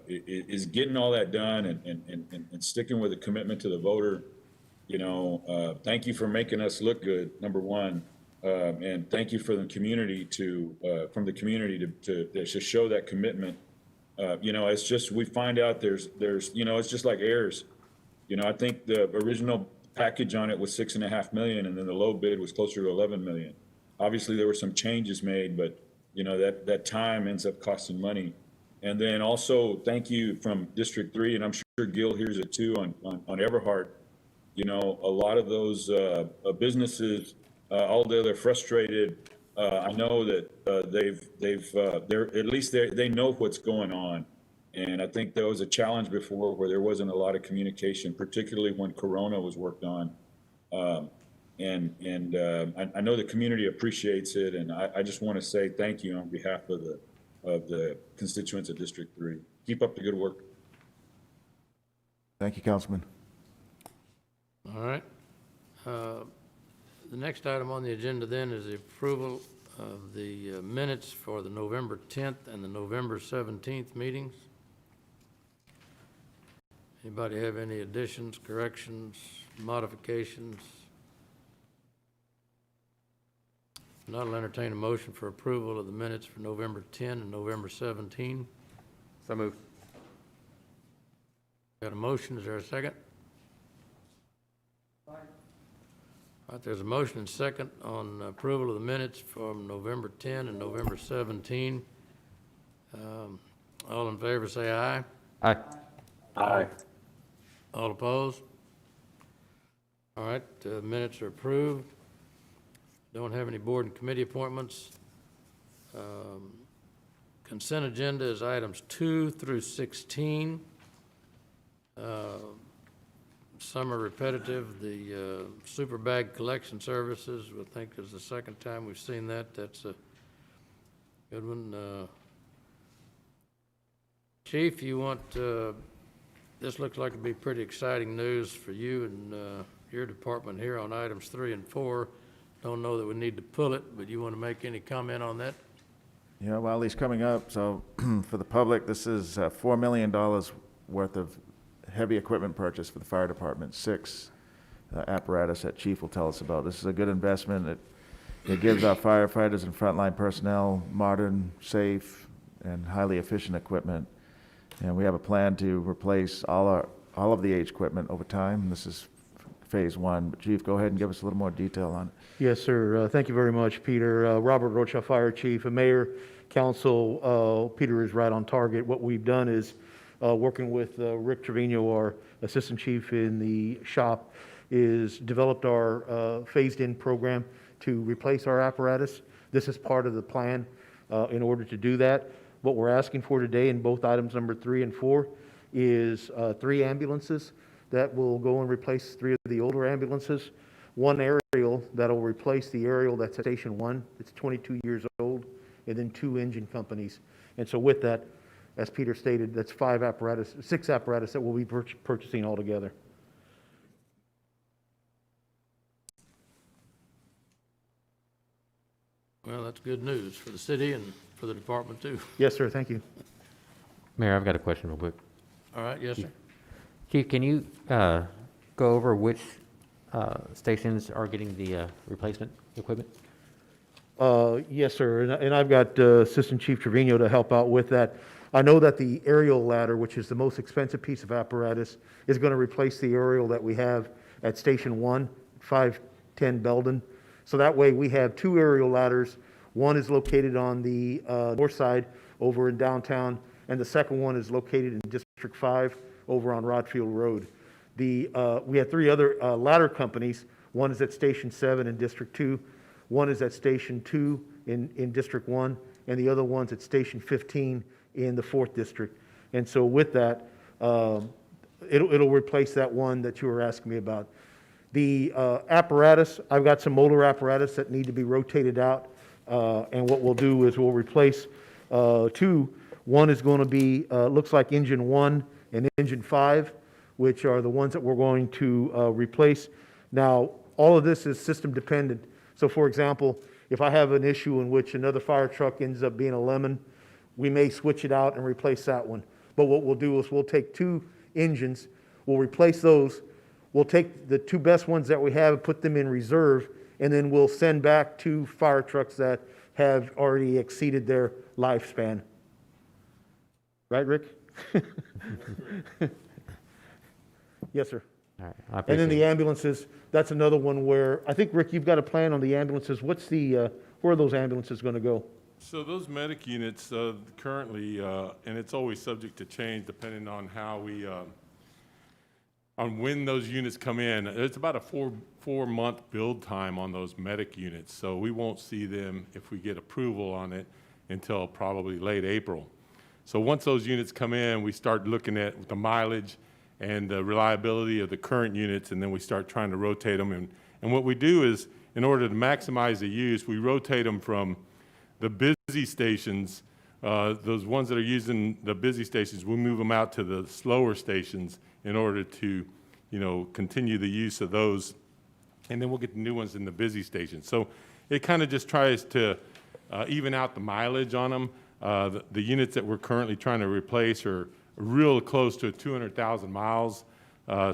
is getting all that done and sticking with a commitment to the voter. Thank you for making us look good, number one. And thank you for the community from the community to show that commitment. It's just, we find out there's, it's just like AIRS. I think the original package on it was 6.5 million, and then the low bid was closer to 11 million. Obviously there were some changes made, but that time ends up costing money. And then also thank you from District 3, and I'm sure Gil hears it too on Everhart. A lot of those businesses, although they're frustrated, I know that they're at least they know what's going on. And I think there was a challenge before where there wasn't a lot of communication, particularly when Corona was worked on. I know the community appreciates it, and I just want to say thank you on behalf of the constituents of District 3. Keep up the good work. Thank you, Councilman. All right. The next item on the agenda then is the approval of the minutes for the November 10th and the November 17th meetings. Anybody have any additions, corrections, modifications? If not, I'll entertain a motion for approval of the minutes for November 10 and November 17. So moved. Got a motion, is there a second? All right, there's a motion and second on approval of the minutes from November 10 and November 17. All in favor say aye. Aye. Aye. All opposed? All right, minutes are approved. Don't have any board and committee appointments. Consent agenda is items 2 through 16. Some are repetitive. The super bag collection services, I think is the second time we've seen that. That's a good one. Chief, you want, this looks like it'd be pretty exciting news for you and your department here on items 3 and 4. Don't know that we need to pull it, but you want to make any comment on that? Yeah, while he's coming up, so for the public, this is $4 million worth of heavy equipment purchase for the fire department, 6 apparatus that Chief will tell us about. This is a good investment. It gives our firefighters and frontline personnel modern, safe, and highly efficient equipment. And we have a plan to replace all of the H equipment over time. This is phase 1. But Chief, go ahead and give us a little more detail on it. Yes, sir. Thank you very much, Peter. Robert Rocha, Fire Chief, and Mayor, Council. Peter is right on target. What we've done is, working with Rick Trevino, our Assistant Chief in the shop, is developed our phased-in program to replace our apparatus. This is part of the plan in order to do that. What we're asking for today in both items number 3 and 4 is 3 ambulances that will go and replace 3 of the older ambulances. 1 aerial that'll replace the aerial that's at Station 1. It's 22 years old, and then 2 engine companies. And so with that, as Peter stated, that's 6 apparatus that we'll be purchasing altogether. Well, that's good news for the city and for the department too. Yes, sir. Thank you. Mayor, I've got a question real quick. All right, yes, sir. Chief, can you go go over which stations are getting the replacement equipment? Yes, sir, and I've got Assistant Chief Trevino to help out with that. I know that the aerial ladder, which is the most expensive piece of apparatus, is going to replace the aerial that we have at Station 1, 510 Belden. So that way we have two aerial ladders. One is located on the north side over in downtown, and the second one is located in District 5 over on Rodfield Road. We have three other ladder companies. One is at Station 7 in District 2, one is at Station 2 in District 1, and the other one's at Station 15 in the 4th District. And so with that, it'll replace that one that you were asking me about. The apparatus, I've got some older apparatus that need to be rotated out, and what we'll do is we'll replace two. One is going to be, looks like Engine 1 and Engine 5, which are the ones that we're going to replace. Now, all of this is system dependent. So for example, if I have an issue in which another fire truck ends up being a lemon, we may switch it out and replace that one. But what we'll do is we'll take two engines, we'll replace those, we'll take the two best ones that we have and put them in reserve, and then we'll send back two fire trucks that have already exceeded their lifespan. Right, Rick? Yes, sir. All right, I And appreciate then the it. ambulances, that's another one where, I think, Rick, you've got a plan on the ambulances. What's the, where are those ambulances going to go? So those medic units currently, and it's always subject to change depending on how we, on when those units come in. It's about a four-month build time on those medic units. So we won't see them, if we get approval on it, until probably late April. So once those units come in, we start looking at the mileage and the reliability of the current units, and then we start trying to rotate them. And what we do is, in order to maximize the use, we rotate them from the busy stations, those ones that are using the busy stations, we move them out to the slower stations in order to, continue the use of those. And then we'll get the new ones in the busy stations. So it kind of just tries to even out the mileage on them. The units that we're currently trying to replace are real close to 200,000 miles.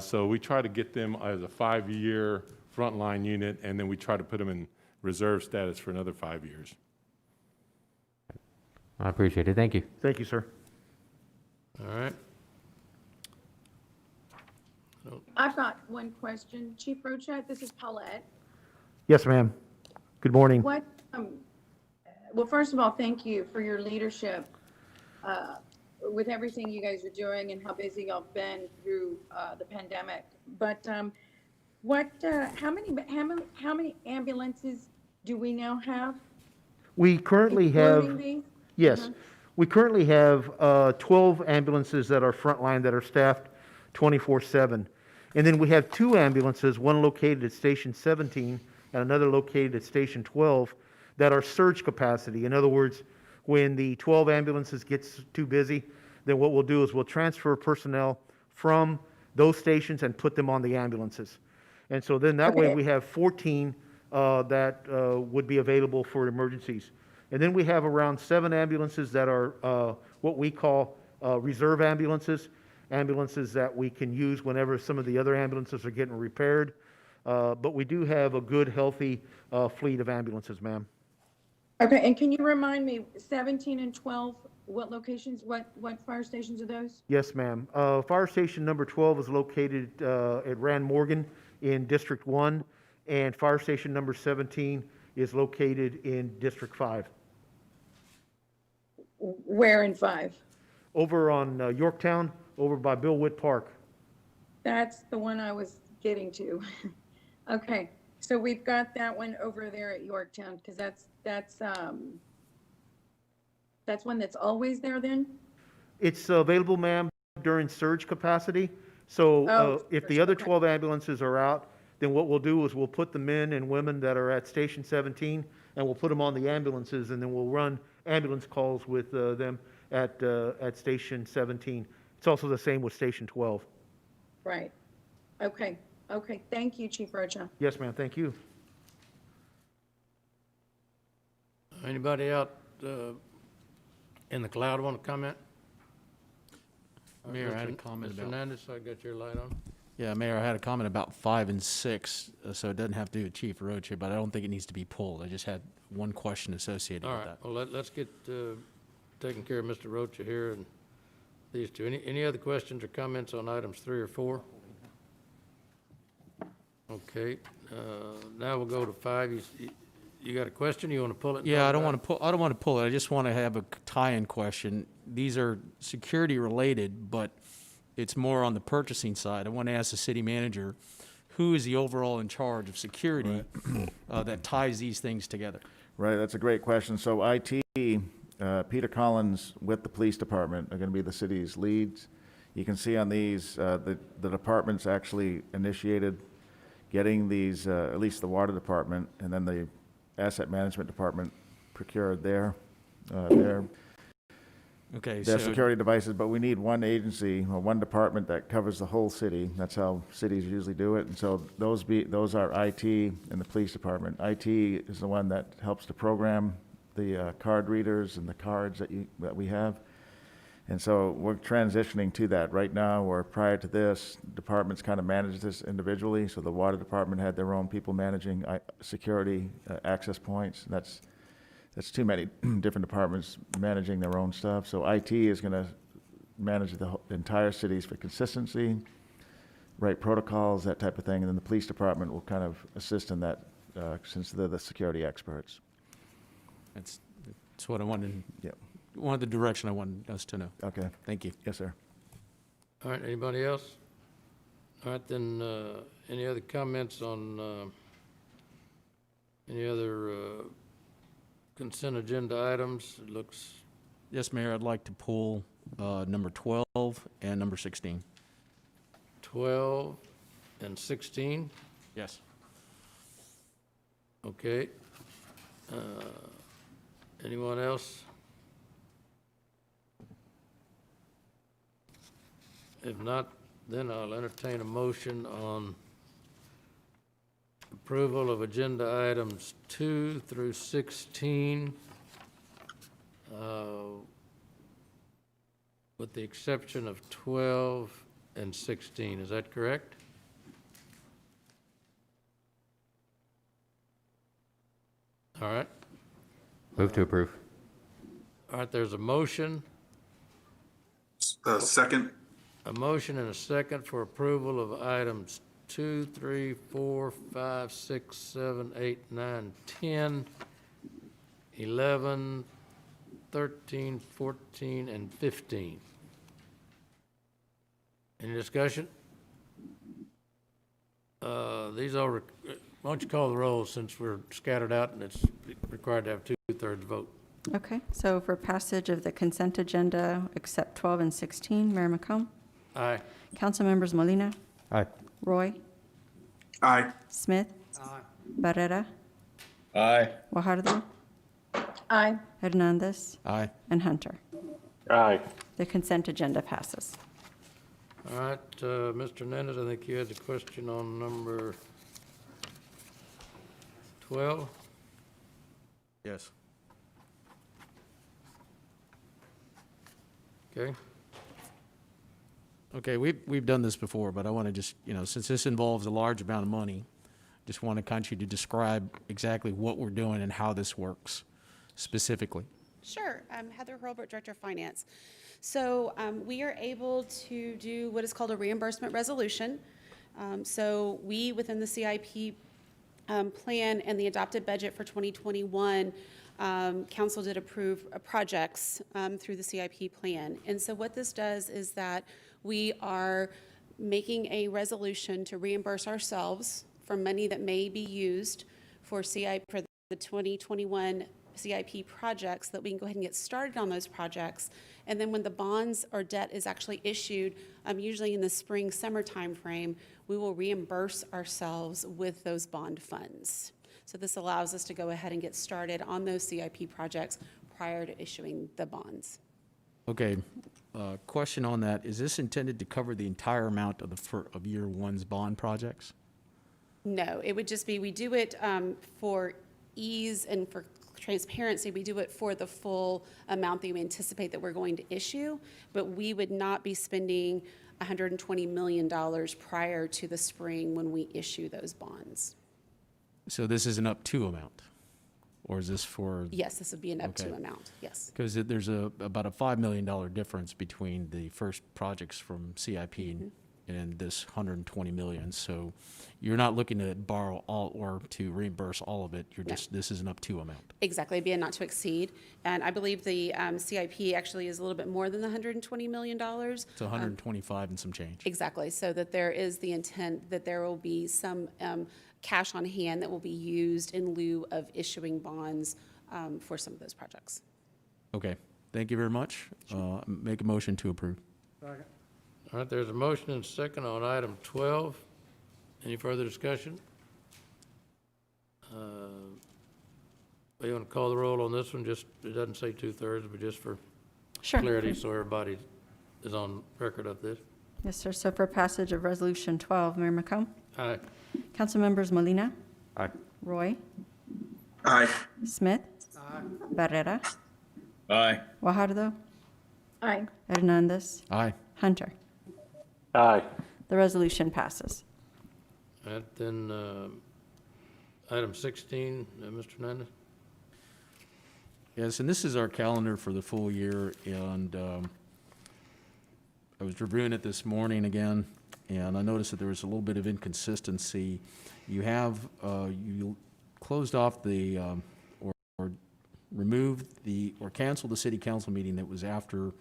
So we try to get them as a 5-year frontline unit, and then we try to put them in reserve status for another 5 years. I appreciate it. Thank you. Thank you, sir. All right. I've got one question. Chief Rochat, this is Paulette. Yes, ma'am. Good morning. What, well, first of all, thank you for your leadership with everything you guys are doing and how busy y'all been through the pandemic. But how many ambulances do we now have? We currently have, Including these? yes, we currently have 12 ambulances that are frontline that are staffed 24/7. And then we have two ambulances, one located at Station 17 and another located at Station 12, that are surge capacity. In other words, when the 12 ambulances gets too busy, then what we'll do is we'll transfer personnel from those stations and put them on the ambulances. And so then that way Okay. we have 14 that would be available for emergencies. And then we have around 7 ambulances that are what we call reserve ambulances, ambulances that we can use whenever some of the other ambulances are getting repaired. But we do have a good, healthy fleet of ambulances, ma'am. Okay, and can you remind me, 17 and 12, what locations, what fire stations are those? Yes, ma'am. Fire station number 12 is located at Rand Morgan in District 1, and fire station number 17 is located in District 5. Where in 5? Over on Yorktown, over by Bill Witt Park. That's the one I was getting to. Okay, so we've got that one over there at Yorktown, because that's one that's always there then? It's available, ma'am, during surge capacity. So Oh, if the surge, other okay. 12 ambulances are out, then what we'll do is we'll put the men and women that are at Station 17, and we'll put them on the ambulances, and then we'll run ambulance calls with them at Station 17. It's also the same with Station 12. Right. Okay, thank you, Chief Rocha. Yes, ma'am, thank you. Anybody out in the cloud want to comment? Mayor, comment Mr. about- Hernandez, I got your light on. Yeah, Mayor, I had a comment about 5 and 6, so it doesn't have to do with Chief Roche, but I don't think it needs to be pulled. I just had one question associated All with right, that. well, let's get taking care of Mr. Rocha here and these two. Any other questions or comments on items 3 or 4? Okay, now we'll go to 5. You got a question? You want to pull it? and Yeah, talk I don't about want to pull, I don't want to pull it. I just want to have a tie-in question. These are security related, but it's more on the purchasing side. I want to ask the city manager, who is the overall in charge of security that ties these things together? Right, that's a great question. So IT, Peter Collins with the police department are going to be the city's leads. You can see on these, the departments actually initiated getting these, at least the water department, and then the asset management department procured their Okay, their so, security devices, but we need one agency or one department that covers the whole city. That's how cities usually do it. And so those are IT and the police department. IT is the one that helps to program the card readers and the cards that we have. And so we're transitioning to that. Right now, or prior to this, departments kind of manage this individually. So the water department had their own people managing security access points. That's too many different departments managing their own stuff. So IT is going to manage the entire cities for consistency, write protocols, that type of thing. And then the police department will kind of assist in that since they're the security experts. that's what I wanted, Yep. the direction I wanted us to know. Okay. Thank you. Yes, sir. All right, anybody else? All right, then, any other comments on any other consent agenda items? It looks, Yes, Mayor, I'd like to pull number 12 and number 16. 12 and 16, Yes. okay. Anyone else? If not, then I'll entertain a motion on approval of agenda items 2 through 16, with the exception of 12 and 16. Is that correct? All right. Move to approve. All right, there's a motion. Second. A motion and a second for approval of items 2, 3, 4, 5, 6, 7, 8, 9, 10, 11, 13, 14, and 15. Any discussion? These all, why don't you call the roll since we're scattered out and it's required to have 2/3 vote. Okay, so for passage of the consent agenda, except 12 and 16, Mayor McComb, Aye. Council members Molina, Aye. Roy, Aye. Smith, Barrera, Aye. Guajardo, Aye. Hernandez, Aye. and Hunter. Aye. The consent agenda passes. All right, Mr. Hernandez, I think you had a question on number 12. Yes. Okay. Okay, we've done this before, but I want to just, since this involves a large amount of money, just want to kind of describe exactly what we're doing and how this works specifically. Sure. Heather Hurlbert, Director of Finance. So we are able to do what is called a reimbursement resolution. So we, within the CIP plan and the adopted budget for 2021, council did approve projects through the CIP plan. And so what this does is that we are making a resolution to reimburse ourselves for money that may be used for CIP for the 2021 CIP projects, that we can go ahead and get started on those projects. And then when the bonds or debt is actually issued, usually in the spring, summer timeframe, we will reimburse ourselves with those bond funds. So this allows us to go ahead and get started on those CIP projects prior to issuing the bonds. Okay, question on that. Is this intended to cover the entire amount of year one's bond projects? No, it would just be, we do it for ease and for transparency, we do it for the full amount that we anticipate that we're going to issue, but we would not be spending $120 million prior to the spring when we issue those bonds. So this is an up to amount? Or is this for? Yes, this would be an up to Okay. amount, yes. Because there's about a $5 million difference between the first projects from CIP and this 120 million. So you're not looking to borrow all or to reimburse all of it. You're No. just, this is an up to amount. Exactly, it'd be a not to exceed. And I believe the CIP actually is a little bit more than the $120 million. It's 125 and some change. Exactly, so that there is the intent that there will be some cash on hand that will be used in lieu of issuing bonds for some of those projects. Okay, thank you very much. Make a motion to approve. All right, there's a motion and a second on item 12. Any further discussion? You want to call the roll on this one? Just, it doesn't say 2/3, but just for Sure. clarity, so everybody is on record of this. Yes, sir. So for passage of Resolution 12, Mayor McComb? Aye. Council members Molina, Aye. Roy, Aye. Smith, Barrera, Aye. Guajardo, Aye. Hernandez, Aye. Hunter. Aye. The resolution passes. And then, item 16, Mr. Hernandez? Yes, and this is our calendar for the full year, and I was reviewing it this morning again, and I noticed that there was a little bit of inconsistency. You have, you closed off the, or removed the, or canceled the city council meeting that was after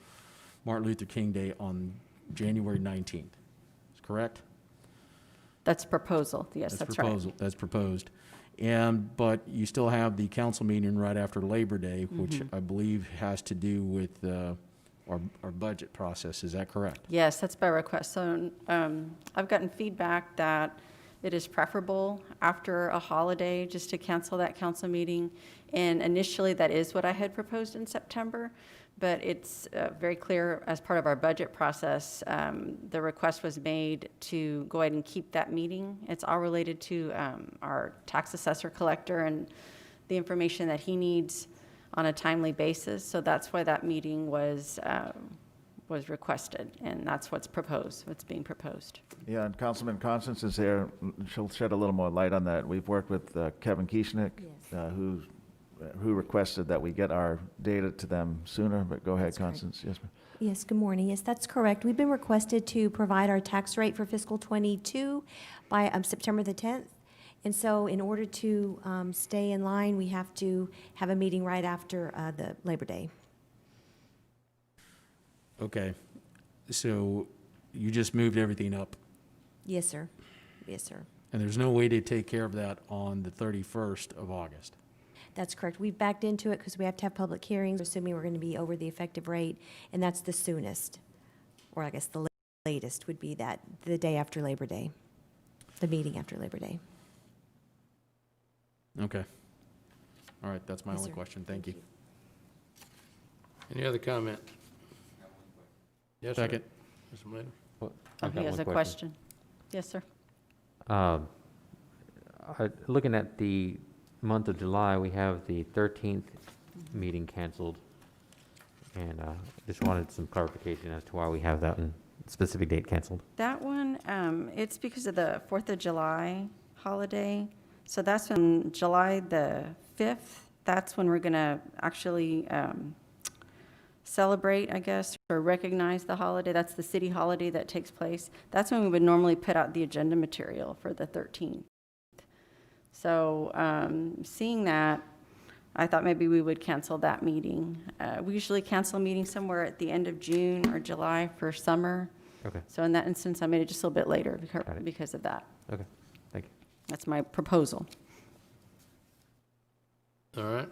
Martin Luther King Day on January 19th. Is correct? That's proposal. Yes, that's right. proposal. That's proposed. And, but you still have the council meeting right after Labor Day, which I believe has to do with our budget process. Is that correct? Yes, that's by request. So I've gotten feedback that it is preferable after a holiday just to cancel that council meeting. And initially, that is what I had proposed in September, but it's very clear as part of our budget process, the request was made to go ahead and keep that meeting. It's all related to our tax assessor collector and the information that he needs on a timely basis. So that's why that meeting was requested, and that's what's proposed, what's being proposed. Yeah, and Councilman Constance is here. She'll shed a little more light on that. We've worked with Kevin Kieschnick, who requested that we get our data to them sooner, but go ahead, Constance. Yes, ma'am. Yes, good morning. Yes, that's correct. We've been requested to provide our tax rate for fiscal '22 by September the 10th. And so in order to stay in line, we have to have a meeting right after the Labor Day. Okay. So you just moved everything up, Yes, sir. Yes, sir. and there's no way to take care of that on the 31st of August. That's correct. We've backed into it because we have to have public hearings, assuming we're going to be over the effective rate, and that's the soonest, or I guess the latest would be that, the day after Labor Day, the meeting after Labor Day. Okay. All right, that's my Yes, only sir. question. Thank you. Any other comment? Yes, sir. Second. Mr. Molina? I've He got has one a question. Yes, sir. Looking at the month of July, we have the 13th meeting canceled. And just wanted some clarification as to why we have that specific date canceled. That one, it's because of the 4th of July holiday. So that's when July the 5th, that's when we're going to actually celebrate, I guess, or recognize the holiday. That's the city holiday that takes place. That's when we would normally put out the agenda material for the 13th. So seeing that, I thought maybe we would cancel that meeting. We usually cancel a meeting somewhere at the end of June or July for summer. Okay. So in that instance, I made it just a little bit later Got it. because of that. Okay, thank you. That's my proposal. All right.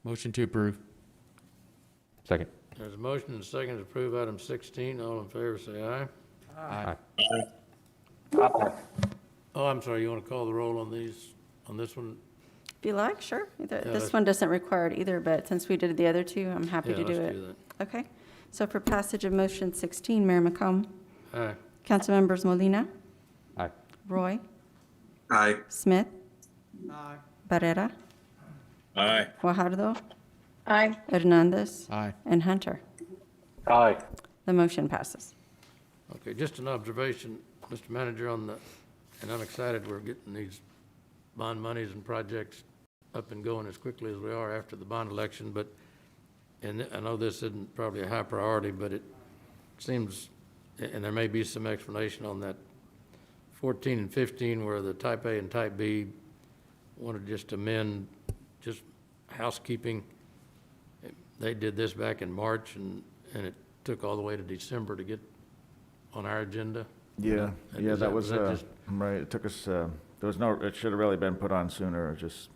Motion to approve. Second. There's a motion and a second to approve item 16. All in favor, say aye. Aye. Oh, I'm sorry, you want to call the roll on these, on this one? If you like, sure. let's- This one doesn't require it either, but since we did the other two, I'm happy to do Yeah, let's it. do Okay. So for passage of motion 16, Mayor McComb, that. Aye. Councilmembers Molina, Aye. Roy, Aye. Smith, Barrera, Aye. Guajardo, Aye. Hernandez, Aye. and Hunter. Aye. The motion passes. Okay, just an observation, Mr. Manager, and I'm excited we're getting these bond monies and projects up and going as quickly as we are after the bond election, but, and I know this isn't probably a high priority, but it seems, and there may be some explanation on that 14 and 15 where the type A and type B wanted just to amend just housekeeping. They did this back in March and it took all the way to December to get on our agenda. Yeah, And yeah, is that was, just- right, it took us, there was no, it should have really been put on sooner, just,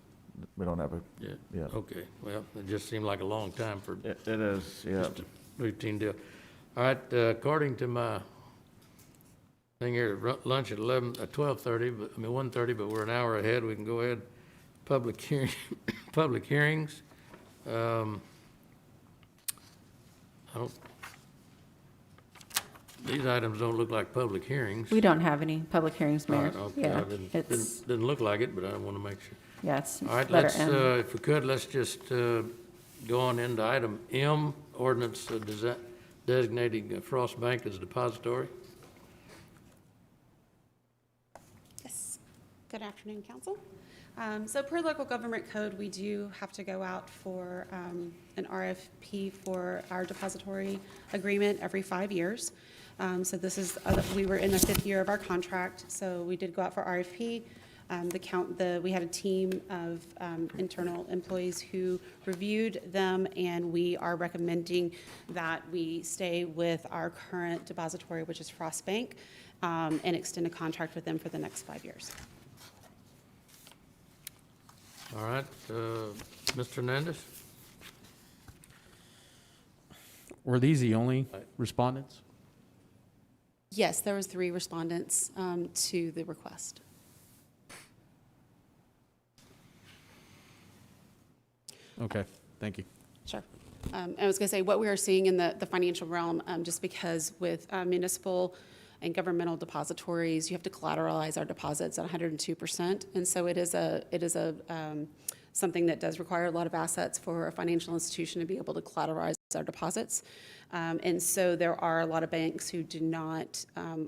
we don't have a, Yeah, yeah. okay, well, it just seemed like a long time for It is, yeah. just a routine deal. All right, according to my thing here, lunch at 12:30, but, 1:30, but we're an hour ahead, we can go ahead. Public hearing, public hearings. I don't, these items don't look like public hearings. We don't have any public hearings, All Mayor. right, okay, Yeah, I didn't it's, look like it, but I want to make sure. yeah, it's All right, letter let's, M. if we could, let's just go on into item M, ordinance designating Frost Bank as depository. Yes. Good afternoon, council. So per local government code, we do have to go out for an RFP for our depository agreement every 5 years. So this is, we were in the 5th year of our contract, so we did go out for RFP. We had a team of internal employees who reviewed them, and we are recommending that we stay with our current depository, which is Frost Bank, and extend a contract with them for the next 5 years. All right, Mr. Hernandez? Were these the only respondents? Yes, there was 3 respondents to the request. Okay, thank you. Sure. I was going to say, what we are seeing in the financial realm, just because with municipal and governmental depositories, you have to collateralize our deposits at 102%. And so it is something that does require a lot of assets for a financial institution to be able to collateralize our deposits. And so there are a lot of banks who do not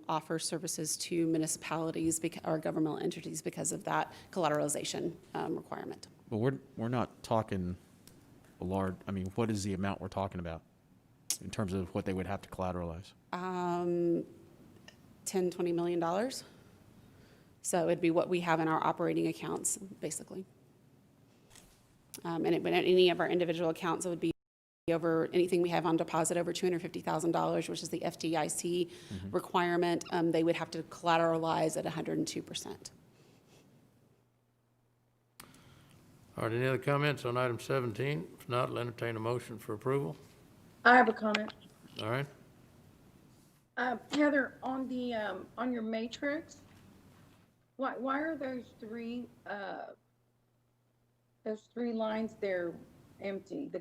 offer services to municipalities or governmental entities because of that collateralization requirement. But we're not talking a large, I mean, what is the amount we're talking about in terms of what they would have to collateralize? $10-20 million. So it'd be what we have in our operating accounts, basically. And any of our individual accounts, it would be over anything we have on deposit over $250,000, which is the FDIC requirement. They would have to collateralize at 102%. All right, any other comments on item 17? If not, I'll entertain a motion for approval. I have a comment. All right, Heather, on the, on your matrix, why are those three lines there empty? The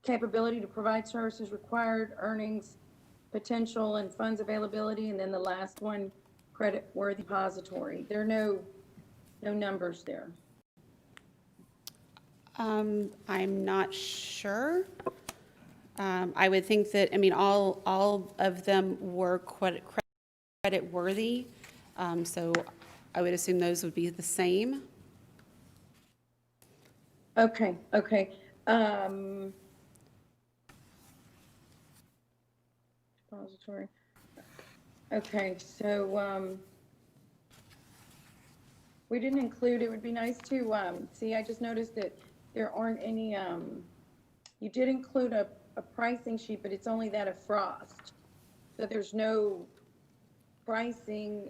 capability to provide services required, earnings, potential, and funds availability, and then the last one, credit-worthy depository. There are no numbers there. I'm not sure. I would think that, I mean, all of them were credit worthy. So I would assume those would be the same. Okay. Depository. Okay, so, we didn't include, it would be nice to, see, I just noticed that there aren't any, you did include a pricing sheet, but it's only that of Frost. So there's no pricing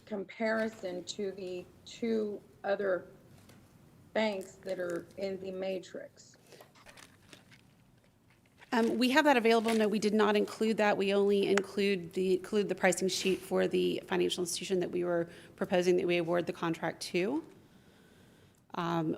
comparison to the 2 other banks that are in the matrix. We have that available. No, we did not include that. We only include the pricing sheet for the financial institution that we were proposing that we award the contract to.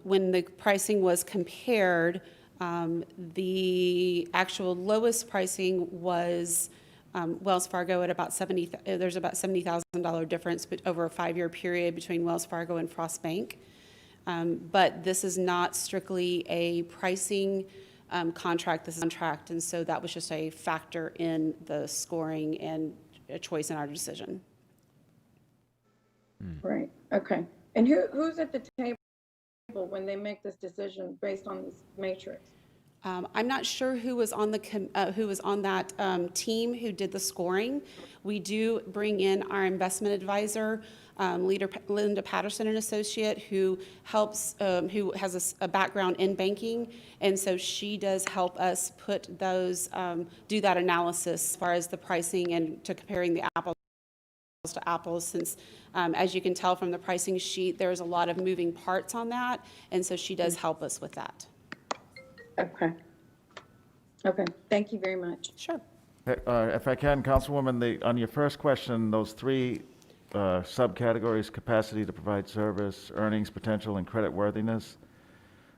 When the pricing was compared, the actual lowest pricing was Wells Fargo at about there's about $70,000 difference over a 5-year period between Wells Fargo and Frost Bank. But this is not strictly a pricing contract, this is a contract, and so that was just a factor in the scoring and a choice in our decision. Right, okay. And who's at the table when they make this decision based on this matrix? I'm not sure who was on that team who did the scoring. We do bring in our investment advisor, Linda Patterson, an associate, who helps, who has a background in banking, and so she does help us put those, do that analysis as far as the pricing and to comparing the apples to apples, since as you can tell from the pricing sheet, there's a lot of moving parts on that, and so she does help us with that. Okay. Okay, thank you very much. Sure. If I can, Councilwoman, on your first question, those three subcategories, capacity to provide service, earnings potential, and creditworthiness,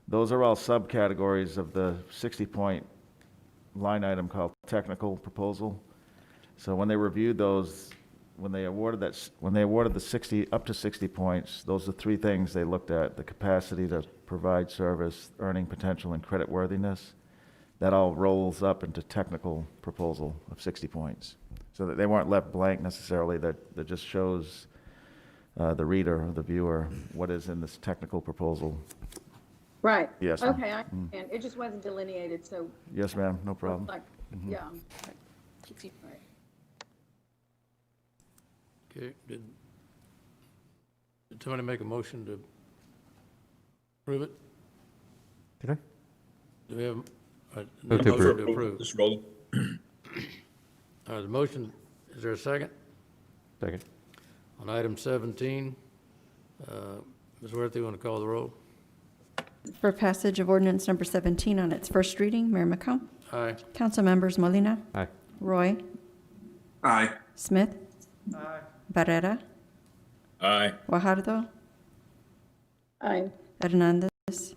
those are all subcategories of the 60-point line item called technical proposal. So when they reviewed those, when they awarded the 60, up to 60 points, those are three things they looked at: the capacity to provide service, earning potential, and creditworthiness. That all rolls up into technical proposal of 60 points. So that they weren't left blank necessarily, that just shows the reader or the viewer what is in this technical proposal. Right. Yes, ma'am. Okay, I understand. It just wasn't delineated, so. Yes, ma'am, no problem. Like, yeah. Right. Okay, did somebody make a motion to approve it? Did I? Do we have a Move to motion approve. to approve? Just roll. The motion, is there a second? Second. On item 17, Ms. Worthy, you want to call the roll? For passage of ordinance number 17 on its first reading, Mayor McComb. Aye. Council members Molina, Aye. Roy, Aye. Smith, Barrera, Aye. Guajardo, Aye. Hernandez,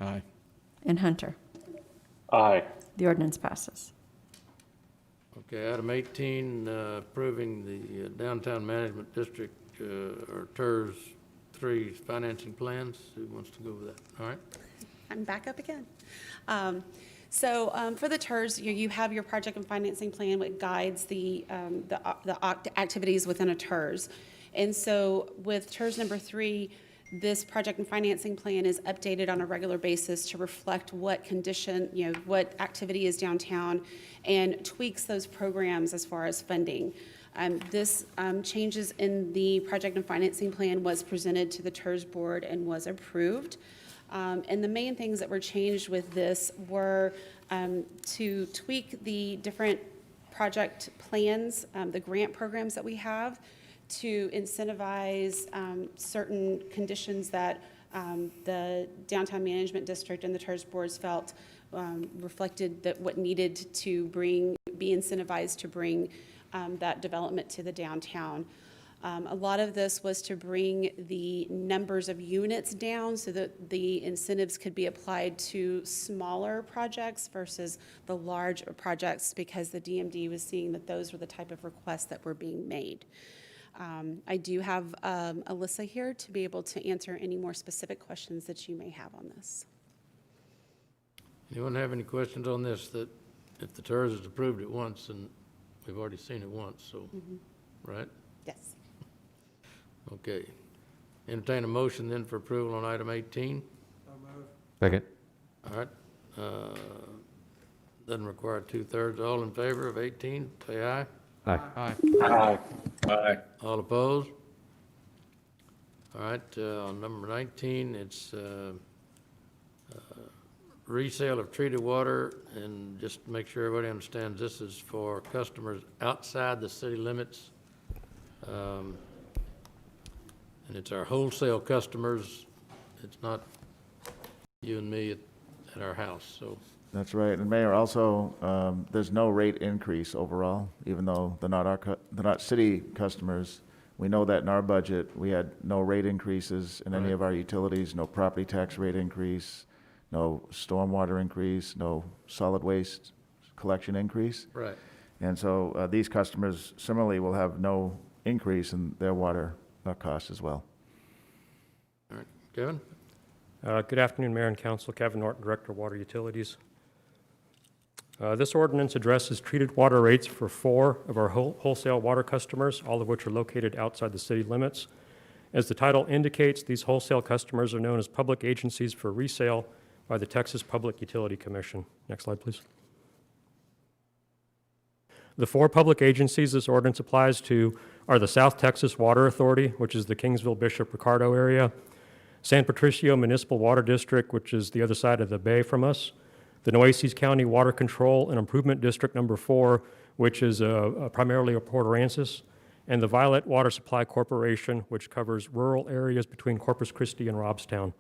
Aye. and Hunter. Aye. The ordinance passes. Okay, item 18, approving the Downtown Management District, or TERS 3 financing plans. Who wants to go with that? All right. I'm back up again. So for the TERS, you have your project and financing plan, which guides the activities within a TERS. And so with TERS number 3, this project and financing plan is updated on a regular basis to reflect what condition, what activity is downtown, and tweaks those programs as far as funding. This changes in the project and financing plan was presented to the TERS board and was approved. And the main things that were changed with this were to tweak the different project plans, the grant programs that we have, to incentivize certain conditions that the Downtown Management District and the TERS boards felt reflected that what needed to be incentivized to bring that development to the downtown. A lot of this was to bring the numbers of units down so that the incentives could be applied to smaller projects versus the large projects, because the DMD was seeing that those were the type of requests that were being made. I do have Alyssa here to be able to answer any more specific questions that you may have on this. Anyone have any questions on this? That if the TERS is approved at once, and we've already seen it once, so, right? Yes. Okay. Entertain a motion then for approval on item 18. Second. All right. Doesn't require 2/3. All in favor of 18, say aye. Aye. Aye. Aye. Aye. All opposed? All right, on number 19, it's resale of treated water, and just to make sure everybody understands, this is for customers outside the city limits. And it's our wholesale customers. It's not you and me at our house, so. That's right. And Mayor, also, there's no rate increase overall, even though they're not city customers. We know that in our budget, we had no rate increases in any of our utilities, no property tax rate increase, no stormwater increase, no solid waste collection increase. Right. And so these customers similarly will have no increase in their water costs as well. All right, Kevin? Good afternoon, Mayor and Council. Kevin Norton, Director of Water Utilities. This ordinance addresses treated water rates for 4 of our wholesale water customers, all of which are located outside the city limits. As the title indicates, these wholesale customers are known as public agencies for resale by the Texas Public Utility Commission. Next slide, please. The 4 public agencies this ordinance applies to are the South Texas Water Authority, which is the Kingsville Bishop Ricardo area, San Patricio Municipal Water District, which is the other side of the bay from us, the Nueces County Water Control and Improvement District number 4, which is primarily a Port Aransas, and the Violet Water Supply Corporation, which covers rural areas between Corpus Christi and Robstown.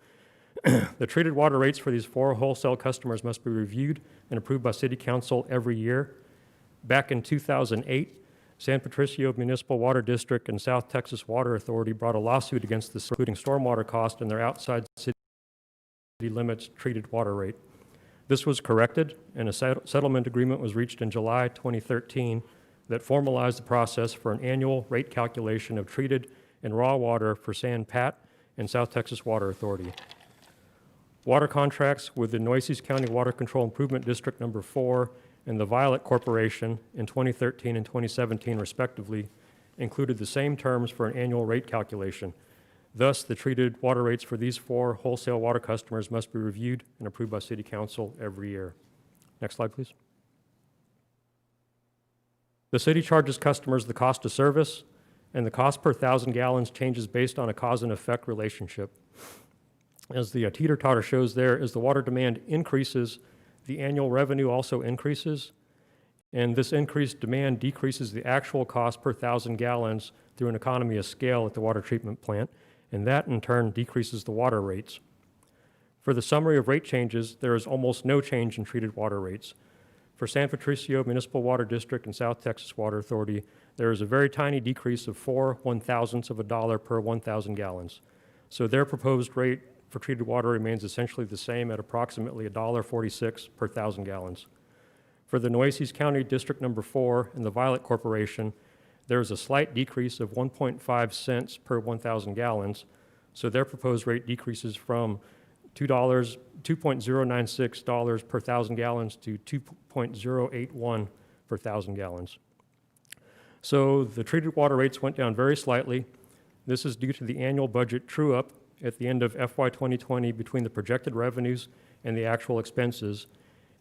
The treated water rates for these 4 wholesale customers must be reviewed and approved by City Council every year. Back in 2008, San Patricio Municipal Water District and South Texas Water Authority brought a lawsuit against the including stormwater cost and their outside city limits treated water rate. This was corrected, and a settlement agreement was reached in July 2013 that formalized the process for an annual rate calculation of treated and raw water for San Pat and South Texas Water Authority. Water contracts with the Nueces County Water Control Improvement District number 4 and the Violet Corporation in 2013 and 2017 respectively included the same terms for an annual rate calculation. Thus, the treated water rates for these 4 wholesale water customers must be reviewed and approved by City Council every year. Next slide, please. The city charges customers the cost of service, and the cost per 1,000 gallons changes based on a cause and effect relationship. As the teeter-totter shows there, as the water demand increases, the annual revenue also increases, and this increased demand decreases the actual cost per 1,000 gallons through an economy of scale at the water treatment plant, and that in turn decreases the water rates. For the summary of rate changes, there is almost no change in treated water rates. For San Patricio Municipal Water District and South Texas Water Authority, there is a very tiny decrease of 4 1/1000ths of a dollar per 1,000 gallons. So their proposed rate for treated water remains essentially the same at approximately $1.46 per 1,000 gallons. For the Nueces County District number 4 and the Violet Corporation, there is a slight decrease of 1.5 cents per 1,000 gallons, so their proposed rate decreases from $2.096 per 1,000 gallons to $2.081 per 1,000 gallons. So the treated water rates went down very slightly. This is due to the annual budget true-up at the end of FY 2020 between the projected revenues and the actual expenses,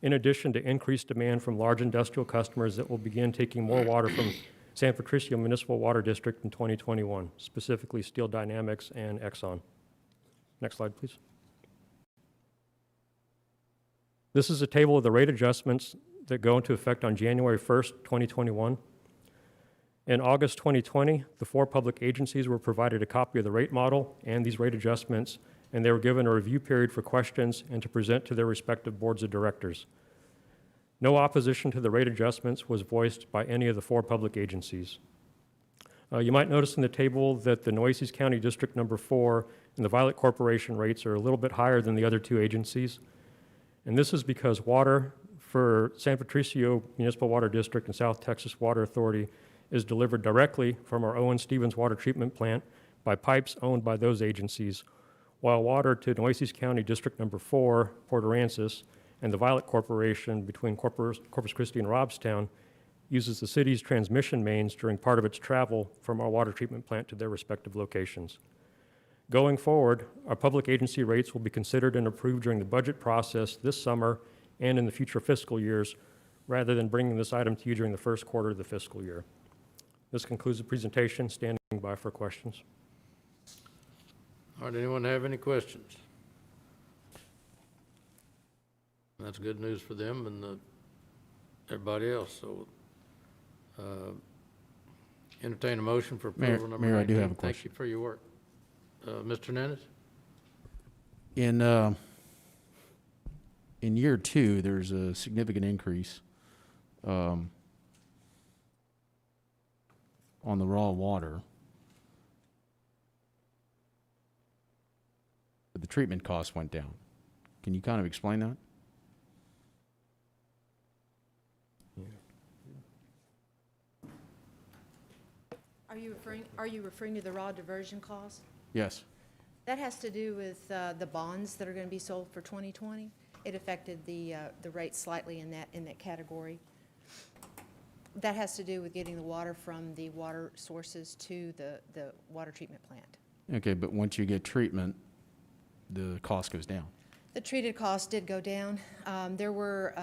in addition to increased demand from large industrial customers that will begin taking more water from San Patricio Municipal Water District in 2021, specifically Steel Dynamics and Exxon. Next slide, please. This is a table of the rate adjustments that go into effect on January 1st, 2021. In August 2020, the 4 public agencies were provided a copy of the rate model and these rate adjustments, and they were given a review period for questions and to present to their respective boards of directors. No opposition to the rate adjustments was voiced by any of the 4 public agencies. You might notice in the table that the Nueces County District number 4 and the Violet Corporation rates are a little bit higher than the other 2 agencies. And this is because water for San Patricio Municipal Water District and South Texas Water Authority is delivered directly from our Owen Stevens Water Treatment Plant by pipes owned by those agencies, while water to Nueces County District number 4, Port Aransas, and the Violet Corporation between Corpus Christi and Robstown uses the city's transmission mains during part of its travel from our water treatment plant to their respective locations. Going forward, our public agency rates will be considered and approved during the budget process this summer and in the future fiscal years, rather than bringing this item to you during the first quarter of the fiscal year. This concludes the presentation. Standing by for questions. All right, anyone have any questions? That's good news for them and everybody else, so entertain a motion for approval number 19. Mayor, I do have a Thank question. you for your work. Mr. Hernandez? In year 2, there's a significant increase on the raw water. But the treatment cost went down. Can you kind of explain that? Are you referring to the raw diversion cost? Yes. That has to do with the bonds that are going to be sold for 2020. it affected the rate slightly in that category. That has to do with getting the water from the water sources to the water treatment plant. Okay, but once you get treatment, the cost goes down. The treated cost did go down. There were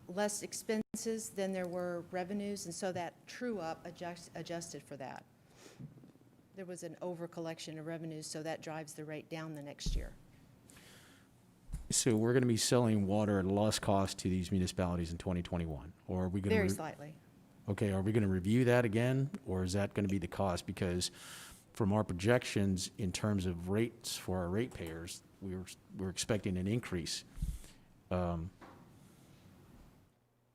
less expenses than there were revenues, and so that true-up adjusted for that. There was an over-collection of revenues, so that drives the rate down the next year. So we're going to be selling water at a lost cost to these municipalities in 2021, or are we going to? Very slightly. Okay, are we going to review that again, or is that going to be the cost? Because from our projections in terms of rates for our ratepayers, we're expecting an increase.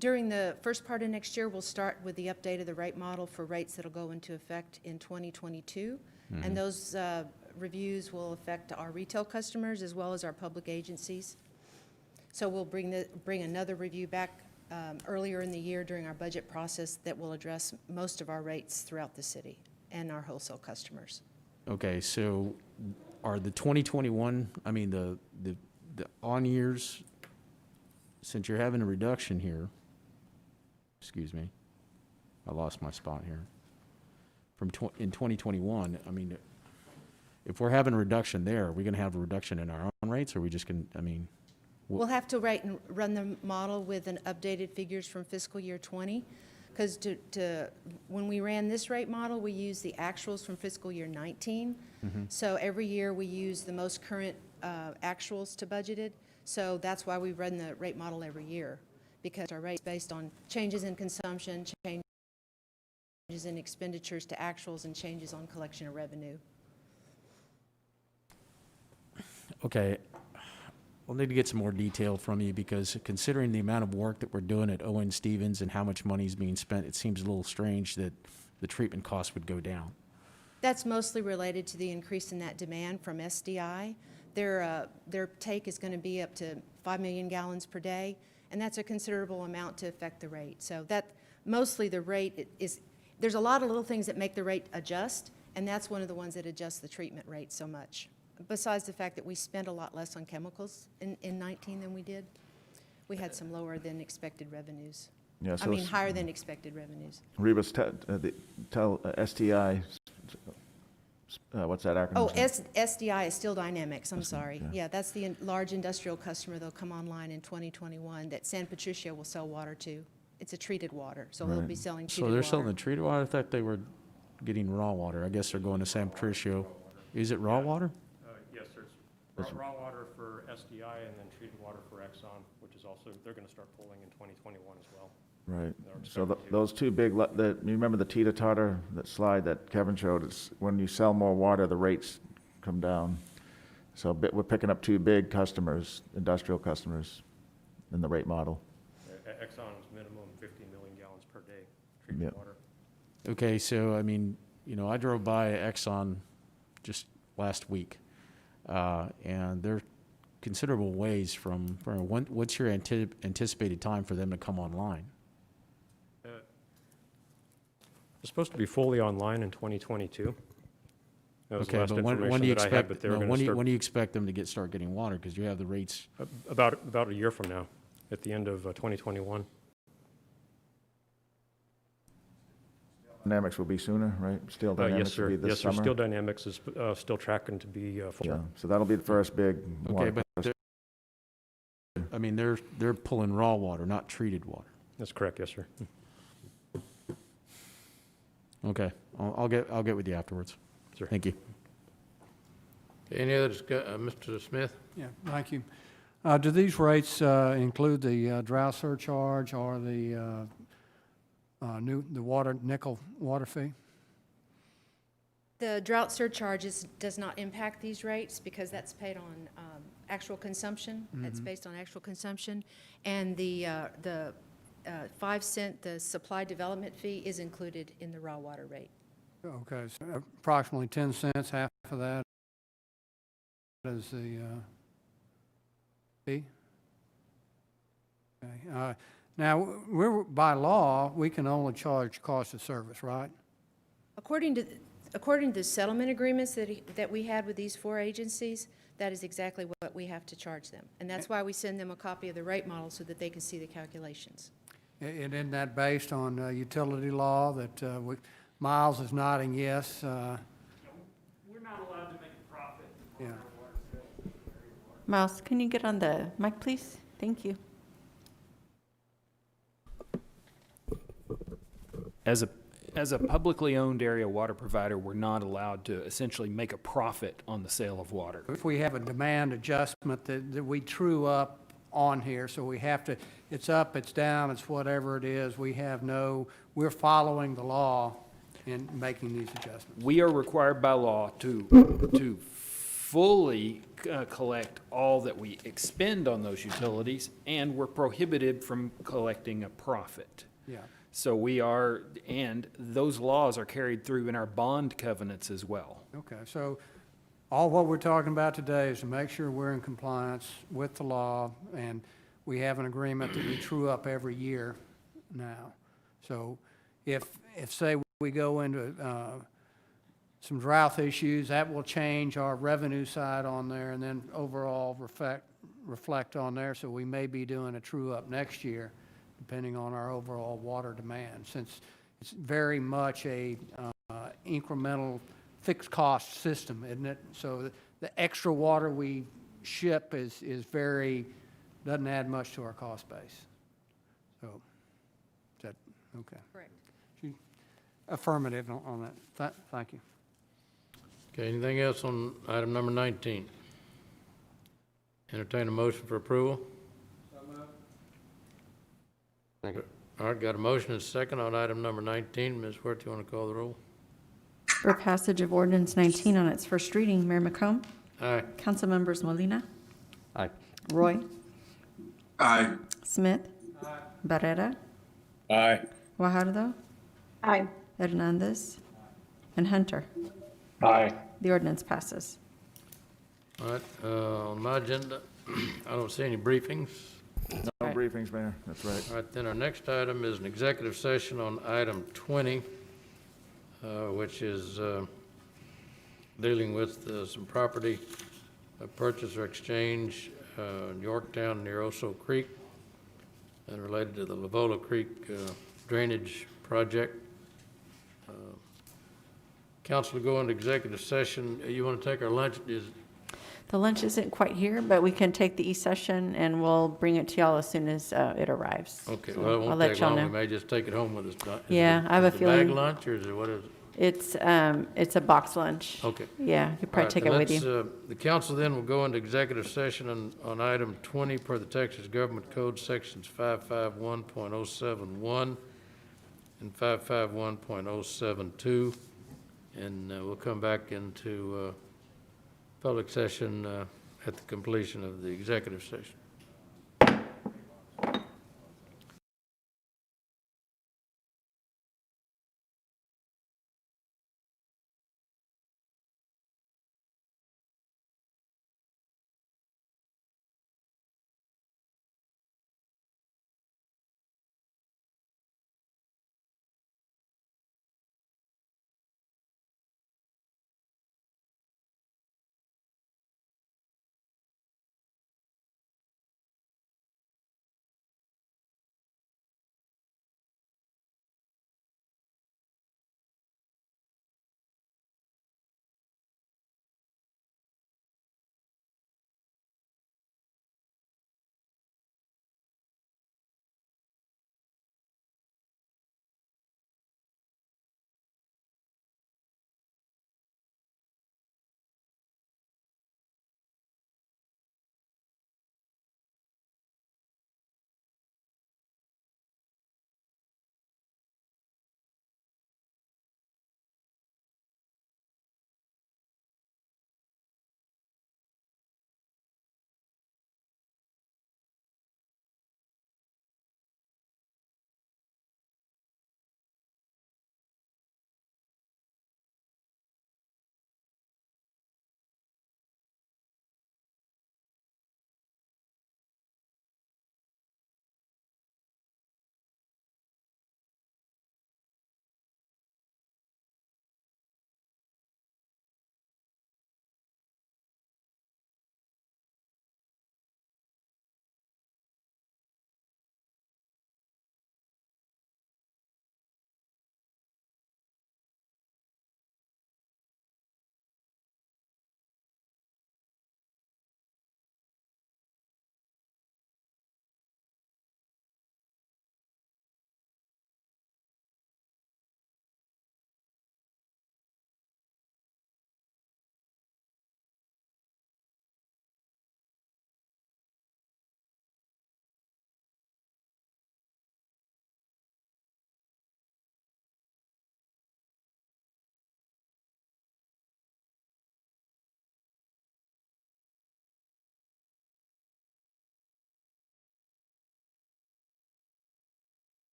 During the first part of next year, we'll start with the update of the rate model for rates that'll go into effect in 2022. And those reviews will affect our retail customers as well as our public agencies. So we'll bring another review back earlier in the year during our budget process that will address most of our rates throughout the city and our wholesale customers. Okay, so are the 2021, I mean, the on years, since you're having a reduction here, excuse me, I lost my spot here. In 2021, I mean, if we're having a reduction there, are we going to have a reduction in our own rates, or are we just going to, I mean? We'll have to run the model with an updated figures from fiscal year 20, because when we ran this rate model, we used the actuals from fiscal year 19. So every year we use the most current actuals to budgeted. So that's why we run the rate model every year, because our rate's based on changes in consumption, changes in expenditures to actuals, and changes on collection of revenue. Okay, we'll need to get some more detail from you, because considering the amount of work that we're doing at Owen Stevens and how much money is being spent, it seems a little strange that the treatment costs would go down. That's mostly related to the increase in that demand from SDI. Their take is going to be up to 5 million gallons per day, and that's a considerable amount to affect the rate. So that mostly the rate is, there's a lot of little things that make the rate adjust, and that's one of the ones that adjusts the treatment rate so much. Besides the fact that we spent a lot less on chemicals in 19 than we did, we had some lower than expected revenues. Yeah, I mean, higher than expected revenues. Rebus, tell STI, what's that acronym? Oh, SDI is Steel Dynamics, I'm sorry. Yeah, that's the large industrial customer that'll come online in 2021 that San Patricio will sell water to. It's a treated water, so they'll be selling treated water. So they're selling the treated water? I thought they were getting raw water. I guess they're going to San Patricio. Is it raw water? Yes, there's raw water for SDI and then treated water for Exxon, which is also, they're going to start pulling in 2021 as well. Right. So those two big, you remember the teeter-totter, that slide that Kevin showed? It's when you sell more water, the rates come down. So we're picking up two big customers, industrial customers, in the rate model. Exxon's minimum 50 million gallons per day treated water. Okay, so, I mean, you know, I drove by Exxon just last week, and they're considerable ways from what's your anticipated time for them to come online? It's supposed to be fully online in 2022. That was the last but when do you information that I had, expect, but they were going to start. when do you expect them to start getting water? Because you have the rates. About a year from now, at the end of 2021. Dynamics will be sooner, right? Steel Dynamics Yes, sir. will be this Yes, sir. summer? Steel Dynamics is still tracking to be full. Yeah, so that'll be the first big Okay, water. but I mean, they're pulling raw water, not treated water. That's correct, yes, sir. Okay, I'll get with you afterwards. Sure. Thank you. Any other Mr. Smith? Yeah, thank you. Do these rates include the drought surcharge or the nickel water fee? The drought surcharge does not impact these rates because that's paid on actual consumption. That's based on actual consumption. And the 5 cent, the supply development fee is included in the raw water rate. Okay, so approximately 10 cents, half of that is the fee? Okay. Now, by law, we can only charge cost of service, right? According to the settlement agreements that we had with these 4 agencies, that is exactly what we have to charge them. And that's why we send them a copy of the rate model so that they can see the calculations. And isn't that based on utility law that Miles is nodding yes? We're not allowed to make a profit. Yeah. Miles, can you get on the mic, please? Thank you. As a publicly owned area water provider, we're not allowed to essentially make a profit on the sale of water. If we have a demand adjustment that we true up on here, so we have to, it's up, it's down, it's whatever it is, we're following the law in making these adjustments. We are required by law to fully collect all that we expend on those utilities, and we're prohibited from collecting a profit. Yeah. So we are, and those laws are carried through in our bond covenants as well. Okay, so all what we're talking about today is to make sure we're in compliance with the law, and we have an agreement that we true up every year now. So if say, we go into some drought issues, that will change our revenue side on there, and then overall reflect on there. So we may be doing a true up next year, depending on our overall water demand, since it's very much a incremental fixed cost system, isn't it? So the extra water we ship is doesn't add much to our cost base. So, is that, okay. Correct. Affirmative on that. Thank you. Okay, anything else on item number 19? Entertain a motion for approval? Second. All right, got a motion and a second on item number 19. Ms. Worth, you want to call the roll? For passage of ordinance 19 on its first reading, Mayor McComb, Aye. Council members Molina, Aye. Roy, Aye. Smith, Barrera, Aye. Guajardo, Aye. Hernandez, and Hunter. Aye. The ordinance passes. All right, on my agenda, I don't see any briefings. No briefings, Mayor, that's right. All right, then our next item is an executive session on item 20, which is dealing with some property purchase or exchange in Yorktown near Oso Creek and related to the Lavola Creek drainage project. Council will go into executive session. You want to take our lunch? The lunch isn't quite here, but we can take the e-session and we'll bring it to y'all as soon as it arrives. Okay, So well, it I'll won't let take y'all long. know. We may just take it home with us. Yeah, I have a Is it feeling- bag lunch or is it, what is it? It's a box lunch. Okay. Yeah, you All probably right, take then it with let's, you. The council then will go into executive session on item 20 per the Texas Government Code sections 551.071 and 551.072. And we'll come back into public session at the completion of the executive session.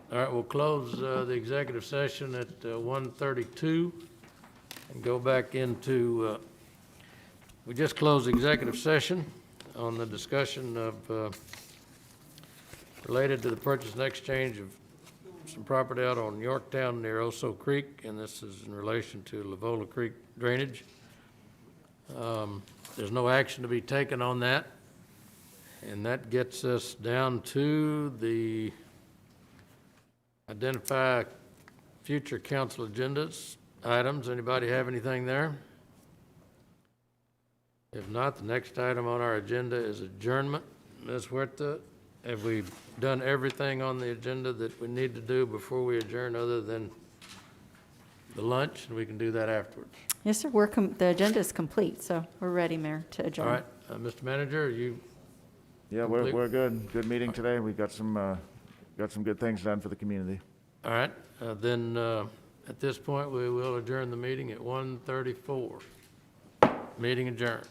All right, we'll close the executive session at 1:32 and go back into, we just closed the executive session on the discussion of, related to the purchase and exchange of some property out on Yorktown near Oso Creek, and this is in relation to Lavola Creek drainage. There's no action to be taken on that, and that gets us down to the identify future council agendas items. Anybody have anything there? If not, the next item on our agenda is adjournment. Ms. Huerta, have we done everything on the agenda that we need to do before we adjourn other than the lunch? And we can do that afterwards. Yes, sir, the agenda is complete, so we're ready, Mayor, to adjourn. All right, Mr. Manager, are you? Yeah, we're good. Good meeting today. We've got some good things done for the community. All right, then at this point, we will adjourn the meeting at 1:34. Meeting adjourned.